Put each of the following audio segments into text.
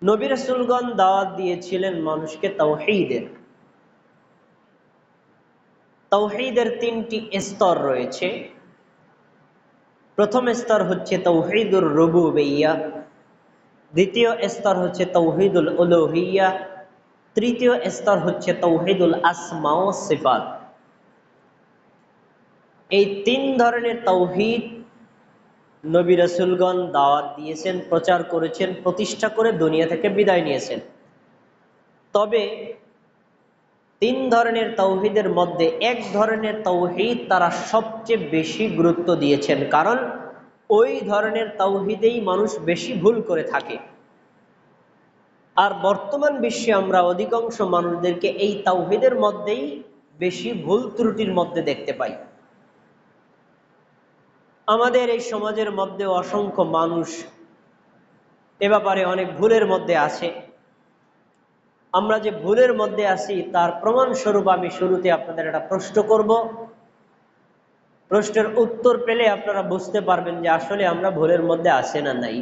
নবী রাসূলগণ দাওয়াত দিয়েছিলেন মানুষকে তাওহীদের। তাওহীদের তিনটি স্তর রয়েছে। প্রথম স্তর হচ্ছে তাওহীদুর রুবুবিয়্যাহ, দ্বিতীয় স্তর হচ্ছে তাওহীদুল উলুহিয়্যাহ, তৃতীয় স্তর হচ্ছে তাওহীদুল আসমা ওয়াস সিফাত। এই তিন ধরনের তাওহীদ নবী রাসূলগণ দাওয়াত দিয়েছেন, প্রচার করেছেন, প্রতিষ্ঠা করে দুনিয়া থেকে বিদায় নিয়েছেন। তবে তিন ধরনের তাওহীদের মধ্যে এক ধরনের তাওহীদ তারা সবচেয়ে বেশি গুরুত্ব দিয়েছেন, কারণ ওই ধরনের তাওহীদেই মানুষ বেশি ভুল করে থাকে। আর বর্তমান বিশ্বে আমরা অধিকাংশ মানুষদেরকে এই তাওহীদের মধ্যেই বেশি ভুল ত্রুটির মধ্যে দেখতে পাই। আমাদের এই সমাজের মধ্যে অসংখ্য মানুষ এ ব্যাপারে অনেক ভুলের মধ্যে আছে। আমরা যে ভুলের মধ্যে আছি তার প্রমাণস্বরূপ আমি শুরুতে আপনাদের একটা প্রশ্ন করব। প্রশ্নের উত্তর পেলে আপনারা বুঝতে পারবেন যে আসলে আমরা ভুলের মধ্যে আছি না নাই।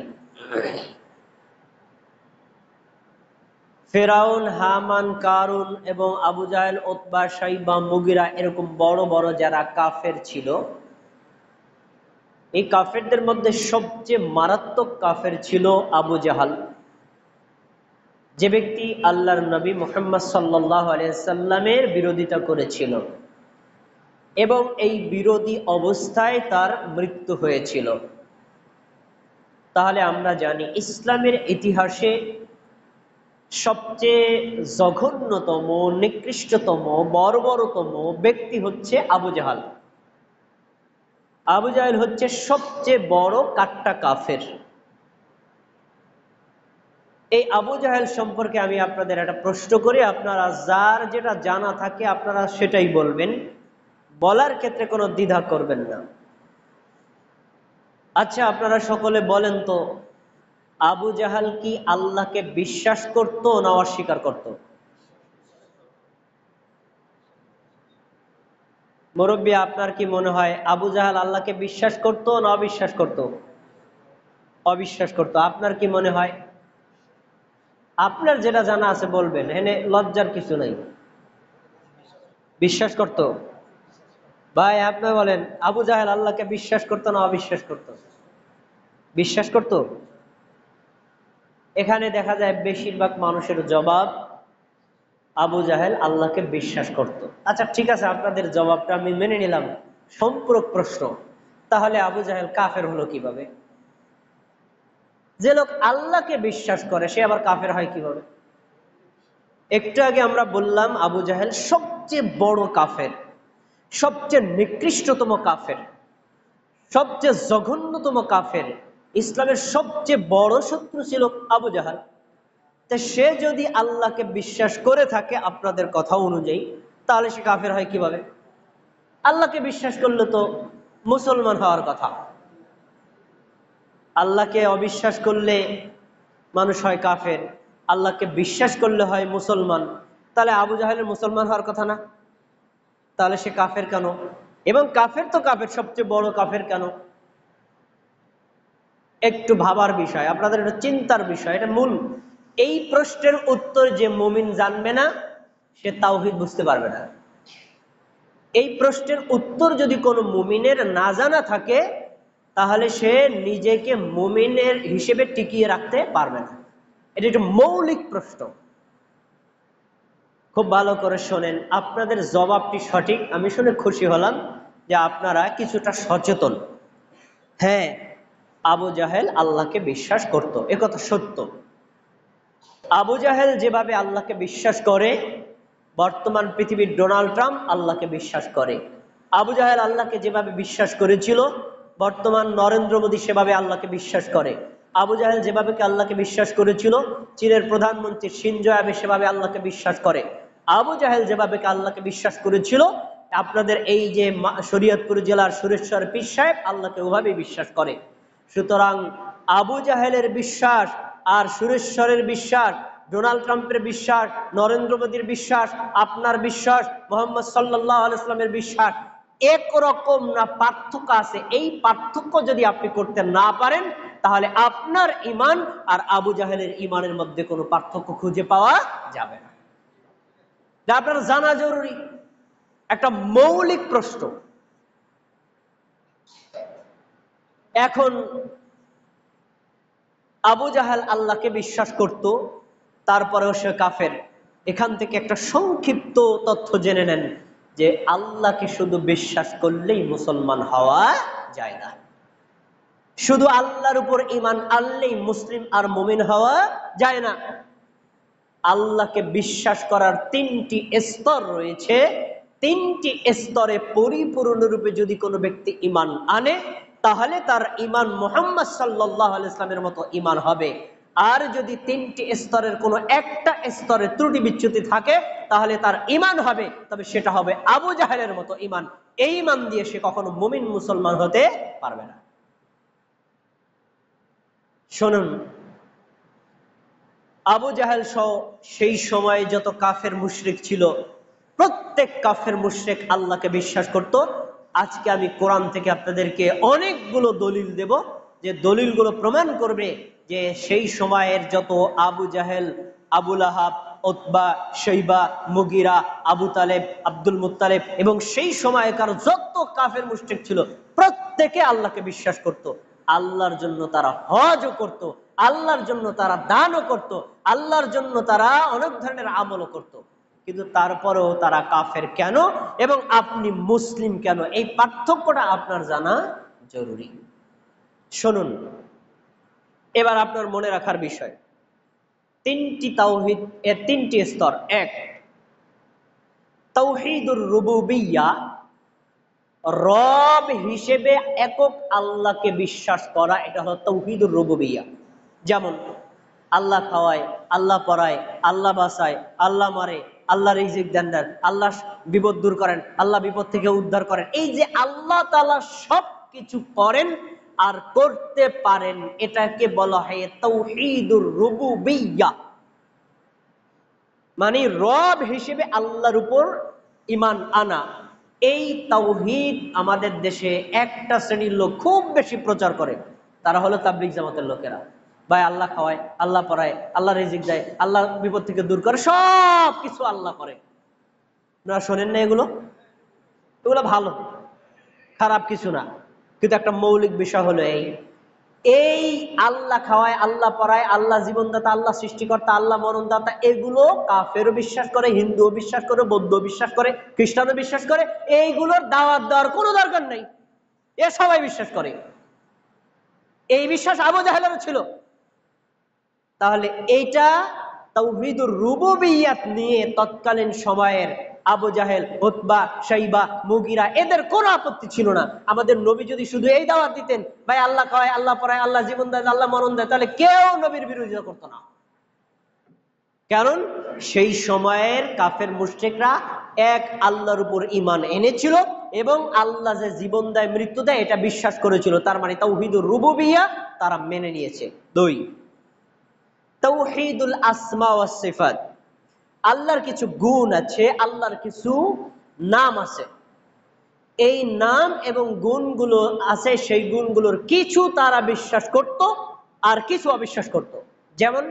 ফেরাউন, হামান, কারুন এবং আবু জাহেল, উতবা, শাইবা, মুগিরা এরকম বড় বড় যারা কাফের ছিল, এই কাফেরদের মধ্যে সবচেয়ে মারাত্মক কাফের ছিল আবু জাহাল, যে ব্যক্তি আল্লাহর নবী মুহাম্মদ সাল্লাল্লাহু আলাইহি সাল্লামের বিরোধিতা করেছিল এবং এই বিরোধী অবস্থায় তার মৃত্যু হয়েছিল। তাহলে আমরা জানি ইসলামের ইতিহাসে সবচেয়ে জঘন্যতম, নিকৃষ্টতম, বর্বরতম ব্যক্তি হচ্ছে আবু জাহাল। আবু জাহেল হচ্ছে সবচেয়ে বড় কাট্টা কাফের। এই আবু জাহেল সম্পর্কে আমি আপনাদের একটা প্রশ্ন করি, আপনারা যার যেটা জানা থাকে আপনারা সেটাই বলবেন, বলার ক্ষেত্রে কোনো দ্বিধা করবেন না। আচ্ছা, আপনারা সকলে বলেন তো, আবু জাহাল কি আল্লাহকে বিশ্বাস করত না অস্বীকার করত? মুরব্বী, আপনার কি মনে হয় আবু জাহাল আল্লাহকে বিশ্বাস করত না অবিশ্বাস করত? অবিশ্বাস করত। আপনার কি মনে হয়? আপনার যেটা জানা আছে বলবেন, এখানে লজ্জার কিছু নাই। বিশ্বাস করত। ভাই আপনি বলেন, আবু জাহেল আল্লাহকে বিশ্বাস করত না অবিশ্বাস করত? বিশ্বাস করত। এখানে দেখা যায় বেশিরভাগ মানুষের জবাব আবু জাহেল আল্লাহকে বিশ্বাস করত। আচ্ছা ঠিক আছে, আপনাদের জবাবটা আমি মেনে নিলাম, সম্পূরক প্রশ্ন। তাহলে আবু জাহেল কাফের হলো কিভাবে? যে লোক আল্লাহকে বিশ্বাস করে সে আবার কাফের হয় কিভাবে? একটু আগে আমরা বললাম আবু জাহেল সবচেয়ে বড় কাফের, সবচেয়ে নিকৃষ্টতম কাফের, সবচেয়ে জঘন্যতম কাফের। ইসলামের সবচেয়ে বড় শত্রু ছিল আবু জাহাল। তা সে যদি আল্লাহকে বিশ্বাস করে থাকে আপনাদের কথা অনুযায়ী, তাহলে সে কাফের হয় কিভাবে? আল্লাহকে বিশ্বাস করলে তো মুসলমান হওয়ার কথা। আল্লাহকে অবিশ্বাস করলে মানুষ হয় কাফের, আল্লাহকে বিশ্বাস করলে হয় মুসলমান। তাহলে আবু জাহেলের মুসলমান হওয়ার কথা না? তাহলে সে কাফের কেন? এবং কাফের তো কাফের, সবচেয়ে বড় কাফের কেন? একটু ভাবার বিষয়, আপনাদের একটা চিন্তার বিষয়, এটা মূল। এই প্রশ্নের উত্তর যে মুমিন জানবে না সে তাওহীদ বুঝতে পারবে না। এই প্রশ্নের উত্তর যদি কোনো মুমিনের না জানা থাকে তাহলে সে নিজেকে মুমিনের হিসেবে টিকিয়ে রাখতে পারবে না। এটা একটা মৌলিক প্রশ্ন। খুব ভালো করে শোনেন, আপনাদের জবাবটি সঠিক, আমি শুনে খুশি হলাম যে আপনারা কিছুটা সচেতন। হ্যাঁ, আবু জাহেল আল্লাহকে বিশ্বাস করত, একথা সত্য। আবু জাহেল যেভাবে আল্লাহকে বিশ্বাস করে, বর্তমান পৃথিবীর ডোনাল্ড ট্রাম্প আল্লাহকে বিশ্বাস করে। আবু জাহেল আল্লাহকে যেভাবে বিশ্বাস করেছিল, বর্তমান নরেন্দ্র মোদী সেভাবে আল্লাহকে বিশ্বাস করে। আবু জাহেল যেভাবে আল্লাহকে বিশ্বাস করেছিল, চীনের প্রধানমন্ত্রী শিনজো আবে সেভাবে আল্লাহকে বিশ্বাস করে। আবু জাহেল যেভাবে আল্লাহকে বিশ্বাস করেছিল, আপনাদের এই যে শরীয়তপুর জেলার সুরেশ্বর পীর সাহেব আল্লাহকে ওভাবেই বিশ্বাস করে। সুতরাং আবু জাহেলের বিশ্বাস আর সুরেশ্বরের বিশ্বাস, ডোনাল্ড ট্রাম্পের বিশ্বাস, নরেন্দ্র মোদীর বিশ্বাস, আপনার বিশ্বাস, মোহাম্মদ সাল্লাল্লাহু আলাইহি ওয়াসাল্লামের বিশ্বাস, একরকম না, পার্থক্য আছে। এই পার্থক্য যদি আপনি করতে না পারেন, তাহলে আপনার ঈমান আর আবু জাহেলের ঈমানের মধ্যে কোনো পার্থক্য খুঁজে পাওয়া যাবে না। যা আপনার জানা জরুরি, একটা মৌলিক প্রশ্ন। এখন আবু জাহেল আল্লাহকে বিশ্বাস করত, তারপরেও সে কাফের। এখান থেকে একটা সংক্ষিপ্ত তথ্য জেনে নেন যে আল্লাহকে শুধু বিশ্বাস করলেই মুসলমান হওয়া যায় না। শুধু আল্লাহর উপর ঈমান আনলেই মুসলিম আর মুমিন হওয়া যায় না। আল্লাহকে বিশ্বাস করার 3টি স্তর রয়েছে। 3টি স্তরে পরিপূর্ণরূপে যদি কোনো ব্যক্তি ঈমান আনে, তাহলে তার ঈমান মুহাম্মদ সাল্লাল্লাহু আলাইহি ওয়াসাল্লামের মতো ঈমান হবে। আর যদি 3টি স্তরের কোনো একটা স্তরে ত্রুটি বিচ্যুতি থাকে, তাহলে তার ঈমান হবে, তবে সেটা হবে আবু জাহেলের মতো ঈমান। এই ঈমান দিয়ে সে কখনো মুমিন মুসলমান হতে পারবে না। শুনুন, আবু জাহেল সহ সেই সময়ে যত কাফের মুশরিক ছিল, প্রত্যেক কাফের মুশরিক আল্লাহকে বিশ্বাস করত। আজকে আমি কোরআন থেকে আপনাদেরকে অনেকগুলো দলিল দেব, যে দলিলগুলো প্রমাণ করবে যে সেই সময়ের যত আবু জাহেল, Abu Lahab, Utba, শাইবা, Mughira, Abu Taleb, Abdul Muttalib এবং সেই সময়কার যত কাফের মুশরিক ছিল, প্রত্যেকে আল্লাহকে বিশ্বাস করত। আল্লাহর জন্য তারা হজও করত, আল্লাহর জন্য তারা দানও করত, আল্লাহর জন্য তারা অনেক ধরনের আমলও করত। কিন্তু তারপরেও তারা কাফের কেন এবং আপনি মুসলিম কেন, এই পার্থক্যটা আপনার জানা জরুরি। শুনুন, এবার আপনার মনে রাখার বিষয়, 3টি তাওহীদ এর 3টি স্তর। 1, তাওহীদুর রুবুবিয়্যা, রব হিসেবে একক আল্লাহকে বিশ্বাস করা, এটা হলো তাওহীদুর রুবুবিয়্যা। যেমন আল্লাহ খাওয়ায়, আল্লাহ পড়ায়, আল্লাহ বাঁচায়, আল্লাহ মারে, আল্লাহ রিজিক দেন, আল্লাহ বিপদ দূর করেন, আল্লাহ বিপদ থেকে উদ্ধার করেন। এই যে আল্লাহ তাআলা সব কিছু করেন আর করতে পারেন, এটাকে বলা হয় তাওহীদুর রুবুবিয়্যা। মানে রব হিসেবে আল্লাহর উপর ঈমান আনা। এই তাওহীদ আমাদের দেশে একটা শ্রেণীর লোক খুব বেশি প্রচার করে, তারা হলো তাবলীগ জামাতের লোকেরা। ভাই আল্লাহ খাওয়ায়, আল্লাহ পড়ায়, আল্লাহ রিজিক দেয়, আল্লাহ বিপদ থেকে দূর করে, সব কিছু আল্লাহ করে। না শোনেন না, এগুলো ভালো, খারাপ কিছু না। কিন্তু একটা মৌলিক বিষয় হলো এই আল্লাহ খাওয়ায়, আল্লাহ পড়ায়, আল্লাহ জীবনদাতা, আল্লাহ সৃষ্টিকর্তা, আল্লাহ মরণদাতা, এগুলো কাফেরও বিশ্বাস করে, হিন্দুও বিশ্বাস করে, বৌদ্ধ বিশ্বাস করে, খ্রিস্টানও বিশ্বাস করে। এইগুলোর দাওয়াত দেওয়ার কোনো দরকার নেই, এ সবাই বিশ্বাস করে। এই বিশ্বাস আবু জাহেলেরও ছিল। তাহলে এইটা তাওহীদুর রুবুবিয়্যাত নিয়ে তৎকালীন সময়ের আবু জাহেল, উতবা, শাইবা, মুগিরা, এদের কোনো আপত্তি ছিল না। আমাদের নবী যদি শুধু এই দাওয়াত দিতেন, ভাই আল্লাহ খাওয়ায়, আল্লাহ পড়ায়, আল্লাহ জীবন দেয়, আল্লাহ মরণ দেয়, তাহলে কেউ নবীর বিরোধিতা করতো না। কারণ সেই সময়ের কাফের মুশরিকরা এক আল্লাহর উপর ঈমান এনেছিল এবং আল্লাহ যে জীবন দেয়, মৃত্যু দেয়, এটা বিশ্বাস করেছিল। তার মানে তাওহীদুর রুবুবিয়্যা তারা মেনে নিয়েছে। 2, তাওহীদুল আসমা ওয়াস সিফাত, আল্লাহর কিছু গুণ আছে, আল্লাহর কিছু নাম আছে। এই নাম এবং গুণগুলো আছে, সেই গুণগুলোর কিছু তারা বিশ্বাস করত আর কিছু অবিশ্বাস করত। যেমন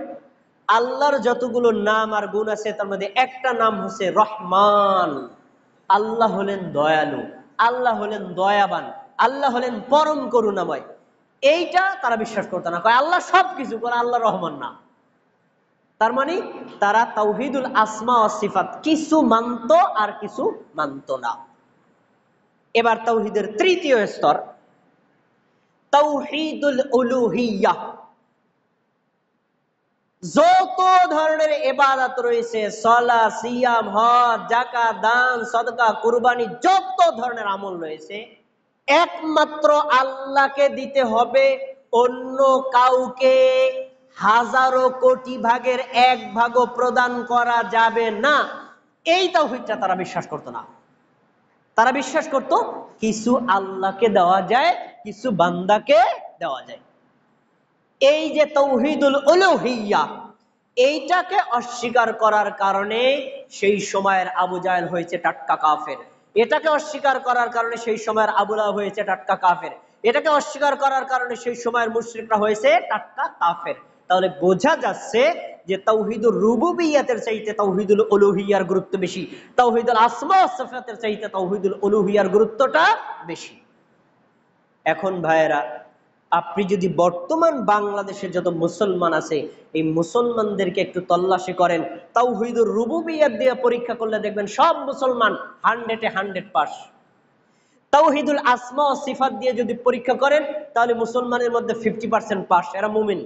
আল্লাহর যতগুলো নাম আর গুণ আছে, তার মধ্যে একটা নাম হচ্ছে রহমান। আল্লাহ হলেন দয়ালু, আল্লাহ হলেন দয়াবান, আল্লাহ হলেন পরম করুণাময়। এইটা তারা বিশ্বাস করত না। কয় আল্লাহ সব কিছু করে, আল্লাহ রহমান না। তার মানে তারা তাওহীদুল আসমা ওয়াস সিফাত কিছু মানত আর কিছু মানত না। এবার তাওহীদের 3য় স্তর, তাওহীদুল উলুহিয়্যা। যত ধরনের ইবাদত রয়েছে, সালাত, সিয়াম, হজ, যাকাত, দান, সদকা, কুরবানি, যত ধরনের আমল রয়েছে, একমাত্র আল্লাহকে দিতে হবে, অন্য কাউকে হাজারো কোটি ভাগের 1 ভাগও প্রদান করা যাবে না। এই তাওহীদটা তারা বিশ্বাস করতো না। তারা বিশ্বাস করত কিছু আল্লাহকে দেওয়া যায়, কিছু বান্দাকে দেওয়া যায়। এই যে তাওহীদুল উলুহিয়্যা, এইটাকে অস্বীকার করার কারণে সেই সময়ের আবু জাহেল হয়েছে টাটকা কাফের। এটাকে অস্বীকার করার কারণে সেই সময়ের আবু লাহাব হয়েছে টাটকা কাফের, এটাকে অস্বীকার করার কারণে সেই সময়ের মুশরিকরা হয়েছে টাটকা কাফের। তাহলে বোঝা যাচ্ছে যে তাওহীদুর রুবুবিয়্যাতের চাইতে তাওহীদুল উলুহিয়্যার গুরুত্ব বেশি, তাওহীদুল আসমা ওয়াস সিফাতের চাইতে তাওহীদুল উলুহিয়্যার গুরুত্বটা বেশি। এখন ভাইয়েরা, আপনি যদি বর্তমান বাংলাদেশে যত মুসলমান আছে এই মুসলমানদেরকে একটু তল্লাশি করেন, তাওহীদুর রুবুবিয়্যাত দিয়ে পরীক্ষা করলে দেখবেন সব মুসলমান 100-এ 100 পাস। তাওহীদুল আসমা ও সিফাত দিয়ে যদি পরীক্ষা করেন তাহলে মুসলমানের মধ্যে 50% পাস, এরা মুমিন।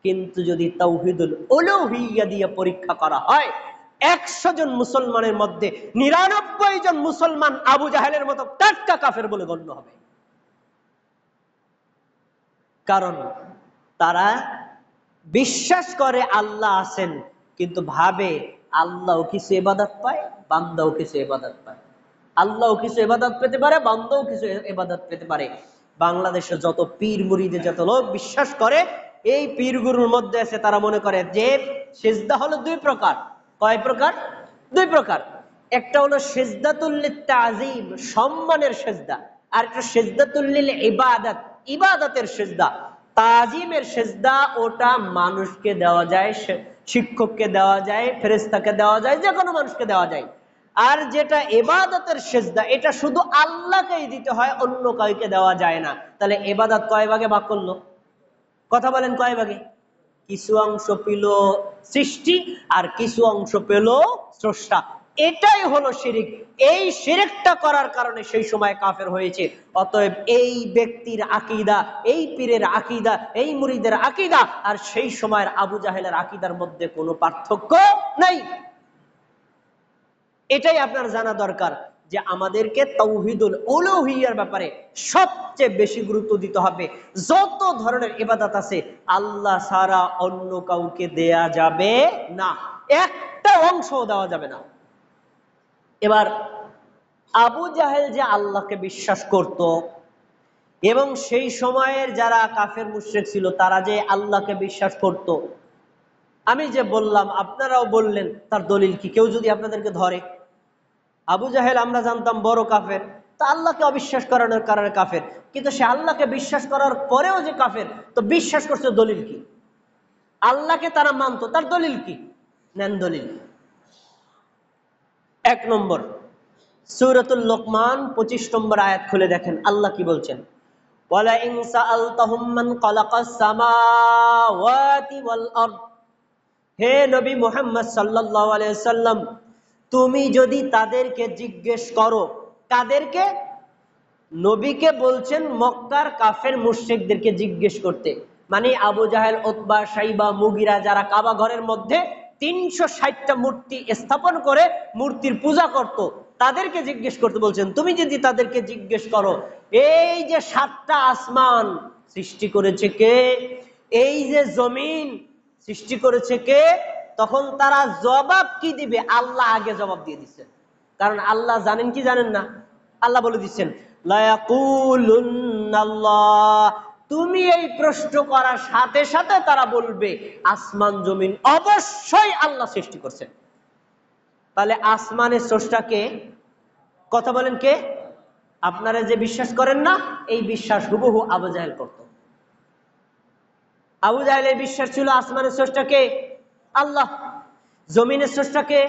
কিন্তু যদি তাওহীদুল উলুহিয়্যাহ দিয়ে পরীক্ষা করা হয় 100 জন মুসলমানের মধ্যে 99 জন মুসলমান আবু জাহেলের মতো টাটকা কাফের বলে গণ্য হবে। কারণ তারা বিশ্বাস করে আল্লাহ আছেন, কিন্তু ভাবে আল্লাহও কিছু ইবাদত পায়, বান্দাও কিছু ইবাদত পায়। আল্লাহও কিছু ইবাদত পেতে পারে, বান্দাও কিছু ইবাদত পেতে পারে। বাংলাদেশে যত পীর মুরিদে যত লোক বিশ্বাস করে, এই পীর গুরুর মধ্যে আছে তারা মনে করে যে সিজদা হলো 2 প্রকার। কয় প্রকার? 2 প্রকার। একটা হলো সিজদাতুল লিত-তাযীম, সম্মানের সিজদা, আর একটা সিজদাতুল লিল ইবাদাত, ইবাদতের সিজদা। তাজিমের সিজদা ওটা মানুষকে দেওয়া যায়, শিক্ষককে দেওয়া যায়, ফেরেশতাকে দেওয়া যায়, যে কোনো মানুষকে দেওয়া যায়। আর যেটা ইবাদতের সিজদা এটা শুধু আল্লাহকেই দিতে হয়, অন্য কাউকে দেওয়া যায় না। তাহলে ইবাদত কয় ভাগে ভাগ করলো? কথা বলেন, কয় ভাগে? কিছু অংশ পেল সৃষ্টি আর কিছু অংশ পেল স্রষ্টা। এটাই হলো শিরিক। এই শিরিকটা করার কারণে সেই সময় কাফের হয়েছে। অতএব এই ব্যক্তির আকীদা, এই পীরের আকীদা, এই মুরিদের আকীদা আর সেই সময়ের আবু জাহেলের আকীদার মধ্যে কোনো পার্থক্য নাই। এটাই আপনার জানা দরকার যে আমাদেরকে তাওহীদুল উলুহিয়্যার ব্যাপারে সবচেয়ে বেশি গুরুত্ব দিতে হবে। যত ধরনের ইবাদত আছে আল্লাহ ছাড়া অন্য কাউকে দেয়া যাবে না, একটা অংশও দেওয়া যাবে না। এবার আবু জাহেল যে আল্লাহকে বিশ্বাস করত এবং সেই সময়ের যারা কাফের মুশরিক ছিল তারা যে আল্লাহকে বিশ্বাস করত, আমি যে বললাম আপনারাও বললেন, তার দলিল কি? কেউ যদি আপনাদেরকে ধরে, আবু জাহেল আমরা জানতাম বড় কাফের, তা আল্লাহকে অবিশ্বাস করানোর কারণে কাফের, কিন্তু সে আল্লাহকে বিশ্বাস করার পরেও যে কাফের, তো বিশ্বাস করছে দলিল কি? আল্লাহকে তারা মানতো, তার দলিল কি? নেন দলিল। 1 নম্বর সূরাতুল লোকমান 25 নম্বর আয়াত খুলে দেখেন আল্লাহ কি বলছেন। ওয়ালা ইন সাআলতাহুম মান খালাকাস সামাওয়াতি ওয়াল আরদ, হে নবী মুহাম্মদ সাল্লাল্লাহু আলাইহি সাল্লাম, তুমি যদি তাদেরকে জিজ্ঞেস করো, কাদেরকে? নবীকে বলছেন মক্কার কাফের মুশরিকদেরকে জিজ্ঞেস করতে, মানে আবু জাহেল, উতবা, শাইবা, মুগিরা যারা কাবা ঘরের মধ্যে 360টা মূর্তি স্থাপন করে মূর্তির পূজা করত, তাদেরকে জিজ্ঞেস করতে বলছেন। তুমি যদি তাদেরকে জিজ্ঞেস করো এই যে 7টা আসমান সৃষ্টি করেছে কে, এই যে জমিন সৃষ্টি করেছে কে, তখন তারা জবাব কি দিবে? আল্লাহ আগে জবাব দিয়ে দিচ্ছেন। কারণ আল্লাহ জানেন কি জানেন না? আল্লাহ বলে দিচ্ছেন লা ইয়াকুলুন্নাল্লাহ, তুমি এই প্রশ্ন করার সাথে সাথে তারা বলবে আসমান জমিন অবশ্যই আল্লাহ সৃষ্টি করছেন। তাহলে আসমানের স্রষ্টা কে? কথা বলেন কে? আপনারা যে বিশ্বাস করেন না, এই বিশ্বাস হুবহু আবু জাহেল করত। আবু জাহেলের বিশ্বাস ছিল আসমানের স্রষ্টা কে? আল্লাহ। জমিনের স্রষ্টা কে?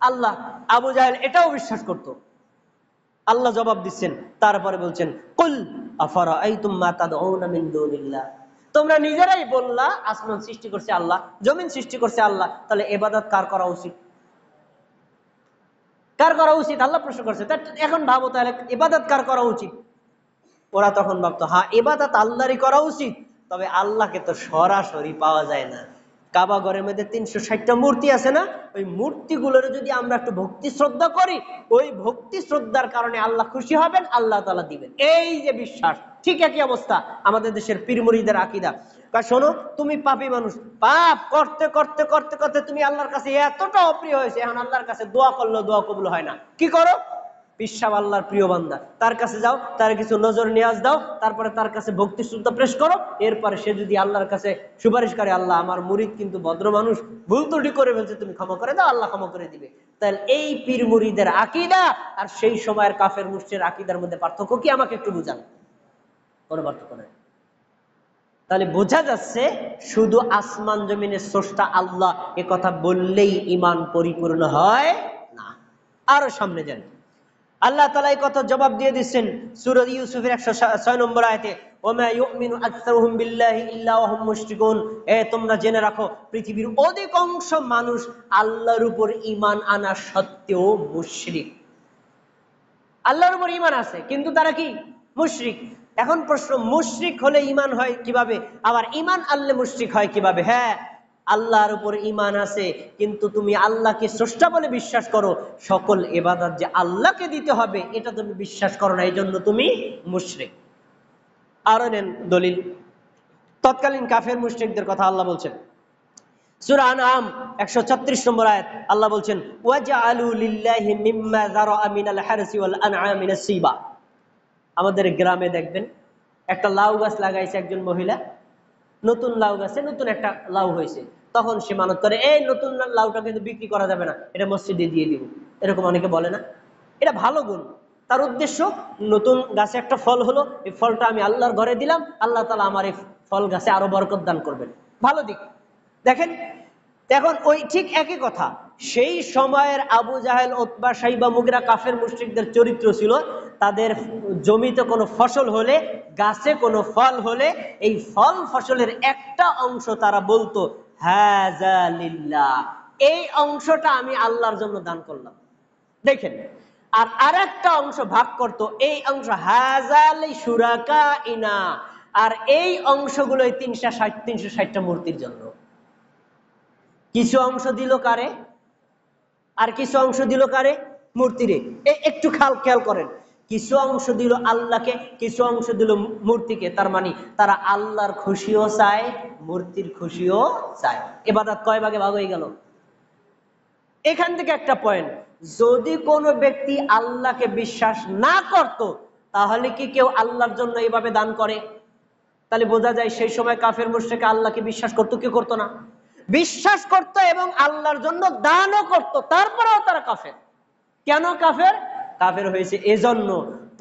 আল্লাহ। আবু জাহেল এটাও বিশ্বাস করত। আল্লাহ জবাব দিচ্ছেন, তারপরে বলছেন কুল আফারাআইতুম মা তাদউনা মিন দুনিল্লাহ, তোমরা নিজেরাই বললা আসমান সৃষ্টি করছে আল্লাহ, জমিন সৃষ্টি করছে আল্লাহ, তাহলে ইবাদত কার করা উচিত? কার করা উচিত? আল্লাহ প্রশ্ন করছে। এখন ভাবো তাহলে ইবাদত কার করা উচিত? ওরা তখন ভাবতো হ্যাঁ ইবাদত আল্লাহরই করা উচিত, তবে আল্লাহকে তো সরাসরি পাওয়া যায় না। কাবা ঘরের মধ্যে 360টা মূর্তি আছে না, ওই মূর্তিগুলোর যদি আমরা একটু ভক্তি শ্রদ্ধা করি, ওই ভক্তি শ্রদ্ধার কারণে আল্লাহ খুশি হবেন, আল্লাহ তাআলা দিবেন। এই যে বিশ্বাস, ঠিক একই অবস্থা আমাদের দেশের পীর মুরিদের আকীদা। শোনো, তুমি পাপী মানুষ, পাপ করতে করতে করতে করতে তুমি আল্লাহর কাছে এতটা অপ্রিয় হয়েছে, এখন আল্লাহর কাছে দোয়া করলেও দোয়া কবুল হয় না। কি করো? পিসাব আল্লাহর প্রিয় বান্দা, তার কাছে যাও, তার কিছু নজর নিয়াজ দাও, তারপরে তার কাছে ভক্তি শ্রদ্ধা পেশ করো। এরপরে সে যদি আল্লাহর কাছে সুপারিশ করে, আল্লাহ আমার মুরিদ কিন্তু ভদ্র মানুষ, ভুল ত্রুটি করে ফেলছে, তুমি ক্ষমা করে দাও, আল্লাহ ক্ষমা করে দিবে। তাহলে এই পীর মুরিদের আকীদা আর সেই সময়ের কাফের মুশরিকের আকীদার মধ্যে পার্থক্য কি? আমাকে একটু বুঝান। কোনো পার্থক্য নেই। তাহলে বোঝা যাচ্ছে শুধু আসমান জমিনের স্রষ্টা আল্লাহ এ কথা বললেই ঈমান পরিপূর্ণ হয় না। আরো সামনে যান, আল্লাহ তাআলা এই কথা জবাব দিয়ে দিচ্ছেন সূরা ইউসুফের 106 নম্বর আয়াতে, ওমা ইউমিনু আকসারুহুম বিল্লাহি ইল্লা ওয়া হুম মুশরিকুন। তোমরা জেনে রাখো পৃথিবীর অধিকাংশ মানুষ আল্লাহর উপর ঈমান আনা সত্ত্বেও মুশরিক। আল্লাহর উপর ঈমান আছে কিন্তু তারা কি? মুশরিক। এখন প্রশ্ন, মুশরিক হলে ঈমান হয় কিভাবে, আবার ঈমান আনলে মুশরিক হয় কিভাবে? হ্যাঁ, আল্লাহর উপর ঈমান আছে কিন্তু তুমি আল্লাহকে স্রষ্টা বলে বিশ্বাস করো, সকল ইবাদত যে আল্লাহকে দিতে হবে এটা তুমি বিশ্বাস করো না, এই জন্য তুমি মুশরিক। আরো নেন দলিল, তৎকালীন কাফের মুশরিকদের কথা আল্লাহ বলছেন সূরা আনআম 136 নম্বর আয়াত, আল্লাহ বলছেন ওয়াজআলু লিল্লাহি মিম্মা যারাআ মিনাল হারসি ওয়াল আনআমি নাসিবা। আমাদের গ্রামে দেখবেন একটা লাউ গাছ লাগাইছে একজন মহিলা, নতুন লাউ গাছে নতুন একটা লাউ হয়েছে, তখন সে মানত করে এই নতুন লাউটা কিন্তু বিক্রি করা যাবে না, এটা মসজিদে দিয়ে দিব। এরকম অনেকে বলে না? এটা ভালো গুণ। তার উদ্দেশ্য, নতুন গাছে একটা ফল হলো, এই ফলটা আমি আল্লাহর ঘরে দিলাম, আল্লাহ তাআলা আমার এই ফল গাছে আরো বরকত দান করবেন, ভালো দিক। দেখেন, এখন ওই ঠিক একই কথা সেই সময়ের আবু জাহেল, উতবা, শাইবা, মুগিরা কাফের মুশরিকদের চরিত্র ছিল, তাদের জমিতে কোনো ফসল হলে, গাছে কোনো ফল হলে, এই ফল ফসলের একটা অংশ তারা বলতো হাযা লিল্লাহ, এই অংশটা আমি আল্লাহর জন্য দান করলাম। দেখেন, আর আরেকটা অংশ ভাগ করত, এই অংশ হাযা লিশুরাকাইনা, আর এই অংশগুলো 360টা মূর্তির জন্য। কিছু অংশ দিল কারে, আর কিছু অংশ দিল কারে? মূর্তিরে। একটু খেয়াল করেন, কিছু অংশ দিল আল্লাহকে, কিছু অংশ দিল মূর্তিকে। তার মানে তারা আল্লাহর খুশিও চায়, মূর্তির খুশিও চায়। ইবাদত কয় ভাগে ভাগ হয়ে গেল? এখান থেকে একটা পয়েন্ট, যদি কোনো ব্যক্তি আল্লাহকে বিশ্বাস না করত, তাহলে কি কেউ আল্লাহর জন্য এইভাবে দান করে? তাহলে বোঝা যায় সেই সময় কাফের মুশরিক আল্লাহকে বিশ্বাস করতো, কেউ করতো না? বিশ্বাস করত এবং আল্লাহর জন্য দানও করত, তারপরেও তারা কাফের। কেন কাফের? কাফের হয়েছে এজন্য,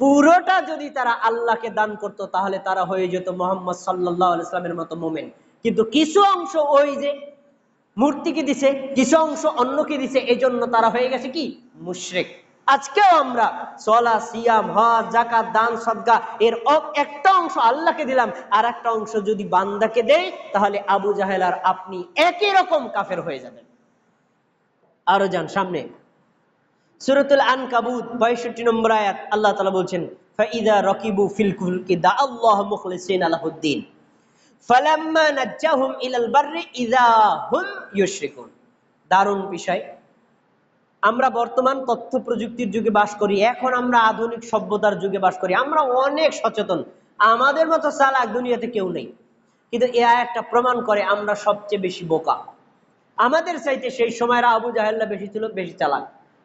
পুরোটা যদি তারা আল্লাহকে দান করত তাহলে তারা হয়ে যেত মুহাম্মদ সাল্লাল্লাহু আলাইহি ওয়াসাল্লামের মতো মুমিন। কিন্তু কিছু অংশ ওই যে মূর্তিকে দিছে, কিছু অংশ অন্যকে দিছে, এজন্য তারা হয়ে গেছে কি? মুশরিক। আজকেও আমরা সালাহ, সিয়াম, হজ, যাকাত, দান, সদকা এর একটা অংশ আল্লাহকে দিলাম, আর একটা অংশ যদি বান্দাকে দেই, তাহলে আবু জাহেল আর আপনি একই রকম কাফের হয়ে যাবেন। আরো যান সামনে, সূরাতুল আনকাবুত 62 নম্বর আয়াত, আল্লাহ তাআলা বলছেন ফাইদা রাকিবু ফিল ফুলকি দাআল্লাহু মুখলিসিনা লাহুদ্দিন ফালাম্মা নাজ্জাহুম ইলাল বাররি ইযা হুম ইউশরিকুন। দারুণ বিষয়। আমরা বর্তমান তথ্য প্রযুক্তির যুগে বাস করি, এখন আমরা আধুনিক সভ্যতার যুগে বাস করি, আমরা অনেক সচেতন, আমাদের মতো চালাক দুনিয়াতে কেউ নেই। কিন্তু এ আয়াতটা প্রমাণ করে আমরা সবচেয়ে বেশি বোকা। আমাদের চাইতে সেই সময়ের আবু জাহেলরা বেশি ছিল, বেশি চালাক।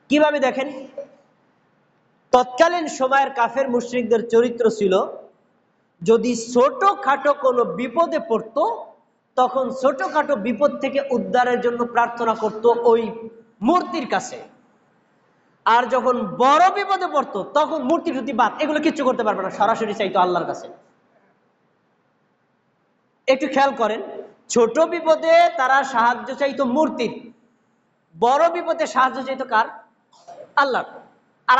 কিভাবে দেখেন, তৎকালীন সময়ের কাফের মুশরিকদের চরিত্র ছিল, যদি ছোটখাটো কোনো বিপদে পড়তো, তখন ছোটখাটো বিপদ থেকে উদ্ধারের জন্য প্রার্থনা করত ওই মূর্তির কাছে। আর যখন বড় বিপদে পড়তো তখন মূর্তি টুতি বাদ, এগুলো কিচ্ছু করতে পারবে না, সরাসরি চাইতো আল্লাহর কাছে। একটু খেয়াল করেন, ছোট বিপদে তারা সাহায্য চাইতো মূর্তির, বড় বিপদে সাহায্য চাইতো কার? আল্লাহ। আর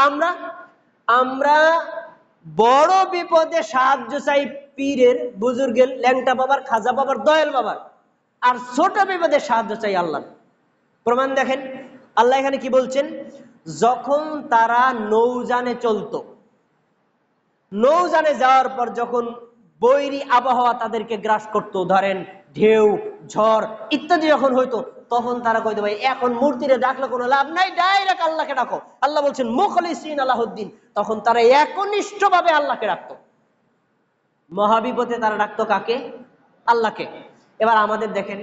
আমরা বড় বিপদে সাহায্য চাই পীরের, বুজুর্গের, ল্যাংটা বাবার, খাজা বাবার, দয়াল বাবার, আর ছোট বিপদে সাহায্য চাই আল্লাহ। প্রমাণ দেখেন, আল্লাহ এখানে কি বলছেন, যখন তারা নৌযানে চলতো, নৌযানে যাওয়ার পর যখন বৈরী আবহাওয়া তাদেরকে গ্রাস করতো, ধরেন ঢেউ, ঝড় ইত্যাদি যখন হইতো, তখন তারা কইতো ভাই এখন মূর্তিরে ডাকলে কোনো লাভ নাই, ডাইরেক্ট আল্লাহকে ডাকো। আল্লাহ বলছেন মুখলিসিন লাহুদ্দিন, তখন তারা একনিষ্ঠভাবে আল্লাহকে ডাকতো। মহাবিপদে তারা ডাকতো কাকে? আল্লাহকে। এবার আমাদের দেখেন,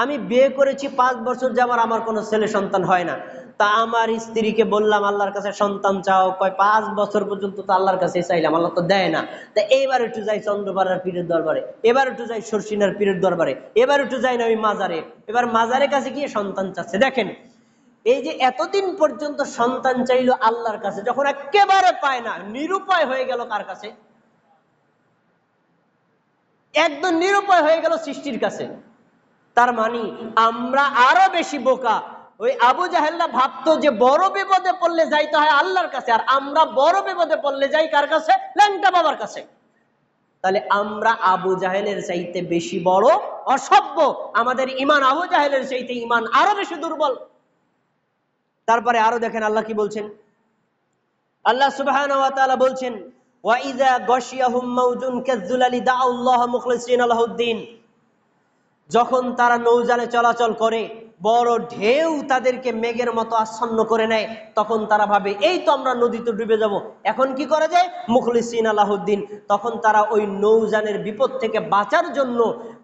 আমি বিয়ে করেছি 5 বছর যাবার আমার কোনো ছেলে সন্তান হয় না, তা আমার স্ত্রীকে বললাম আল্লাহর কাছে সন্তান চাও, কয় 5 বছর পর্যন্ত তো আল্লাহর কাছে চাইলাম, আল্লাহ তো দেয় না। তা এইবার একটু যাই চন্দ্রপাড়ার পীরের দরবারে, এবার একটু যাই শর্ষিনার পীরের দরবারে, এবার একটু যাই না ওই মাজারে, এবার মাজারের কাছে গিয়ে সন্তান চাচ্ছে। দেখেন এই যে এতদিন পর্যন্ত সন্তান চাইলো আল্লাহর কাছে, যখন একেবারে পায় না, নিরুপায় হয়ে গেল কার কাছে? একদম নিরুপায় হয়ে গেল সৃষ্টির কাছে। তার মানে আমরা আরো বেশি বোকা। ওই আবু জাহেলরা ভাবতো যে বড় বিপদে পড়লে যাইতে হয় আল্লাহর কাছে, আর আমরা বড় বিপদে পড়লে যাই কার কাছে? ল্যাংটা বাবার কাছে। তাহলে আমরা আবু জাহেলের চাইতে বেশি বড় অসভ্য, আমাদের ইমান আবু জাহেলের চাইতে ইমান আরো বেশি দুর্বল। তারপরে আরো দেখেন আল্লাহ কি বলছেন, আল্লাহ সুবহানাহু ওয়া তাআলা বলছেন ওয়া ইযা গাশিয়াহুম মাউজুন কাযযুলালি দাউল্লাহ মুখলিসিনা লাহুদ্দিন, যখন তারা নৌযানে চলাচল করে বড় ঢেউ তাদেরকে মেঘের মতো আচ্ছন্ন করে নেয়, তখন তারা ভাবে এই তো আমরা নদীতে ডুবে যাব। এখন কি করা যায়? মুখলিসিনা লাহুদ্দিন, তখন তারা ওই নৌযানের বিপদ থেকে বাঁচার জন্য,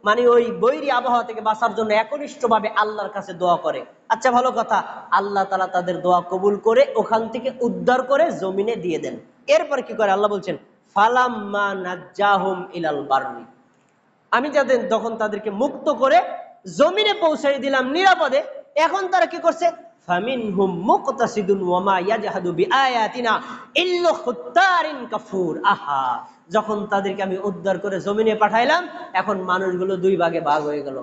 মানে ওই বৈরী আবহাওয়া থেকে বাঁচার জন্য একনিষ্ঠভাবে আল্লাহর কাছে দোয়া করে। আচ্ছা ভালো কথা, আল্লাহ তাআলা তাদের দোয়া কবুল করে ওখান থেকে উদ্ধার করে জমিনে দিয়ে দেন। এরপর কি করে আল্লাহ বলছেন ফালাম্মা নাজ্জাহুম ইলাল বাররি, আমি যাদের যখন তাদেরকে মুক্ত করে জমিনে পৌঁছাই দিলাম নিরাপদে, এখন তারা কি করছে? ফামিনহুম মুকতাসিদুন ওয়া মা ইয়াজহাদু বিআয়াতিনা ইল্লা খুত্তারিন কাফুর। আহা, যখন তাদেরকে আমি উদ্ধার করে জমিনে পাঠাইলাম, এখন মানুষগুলো দুই ভাগে ভাগ হয়ে গেল।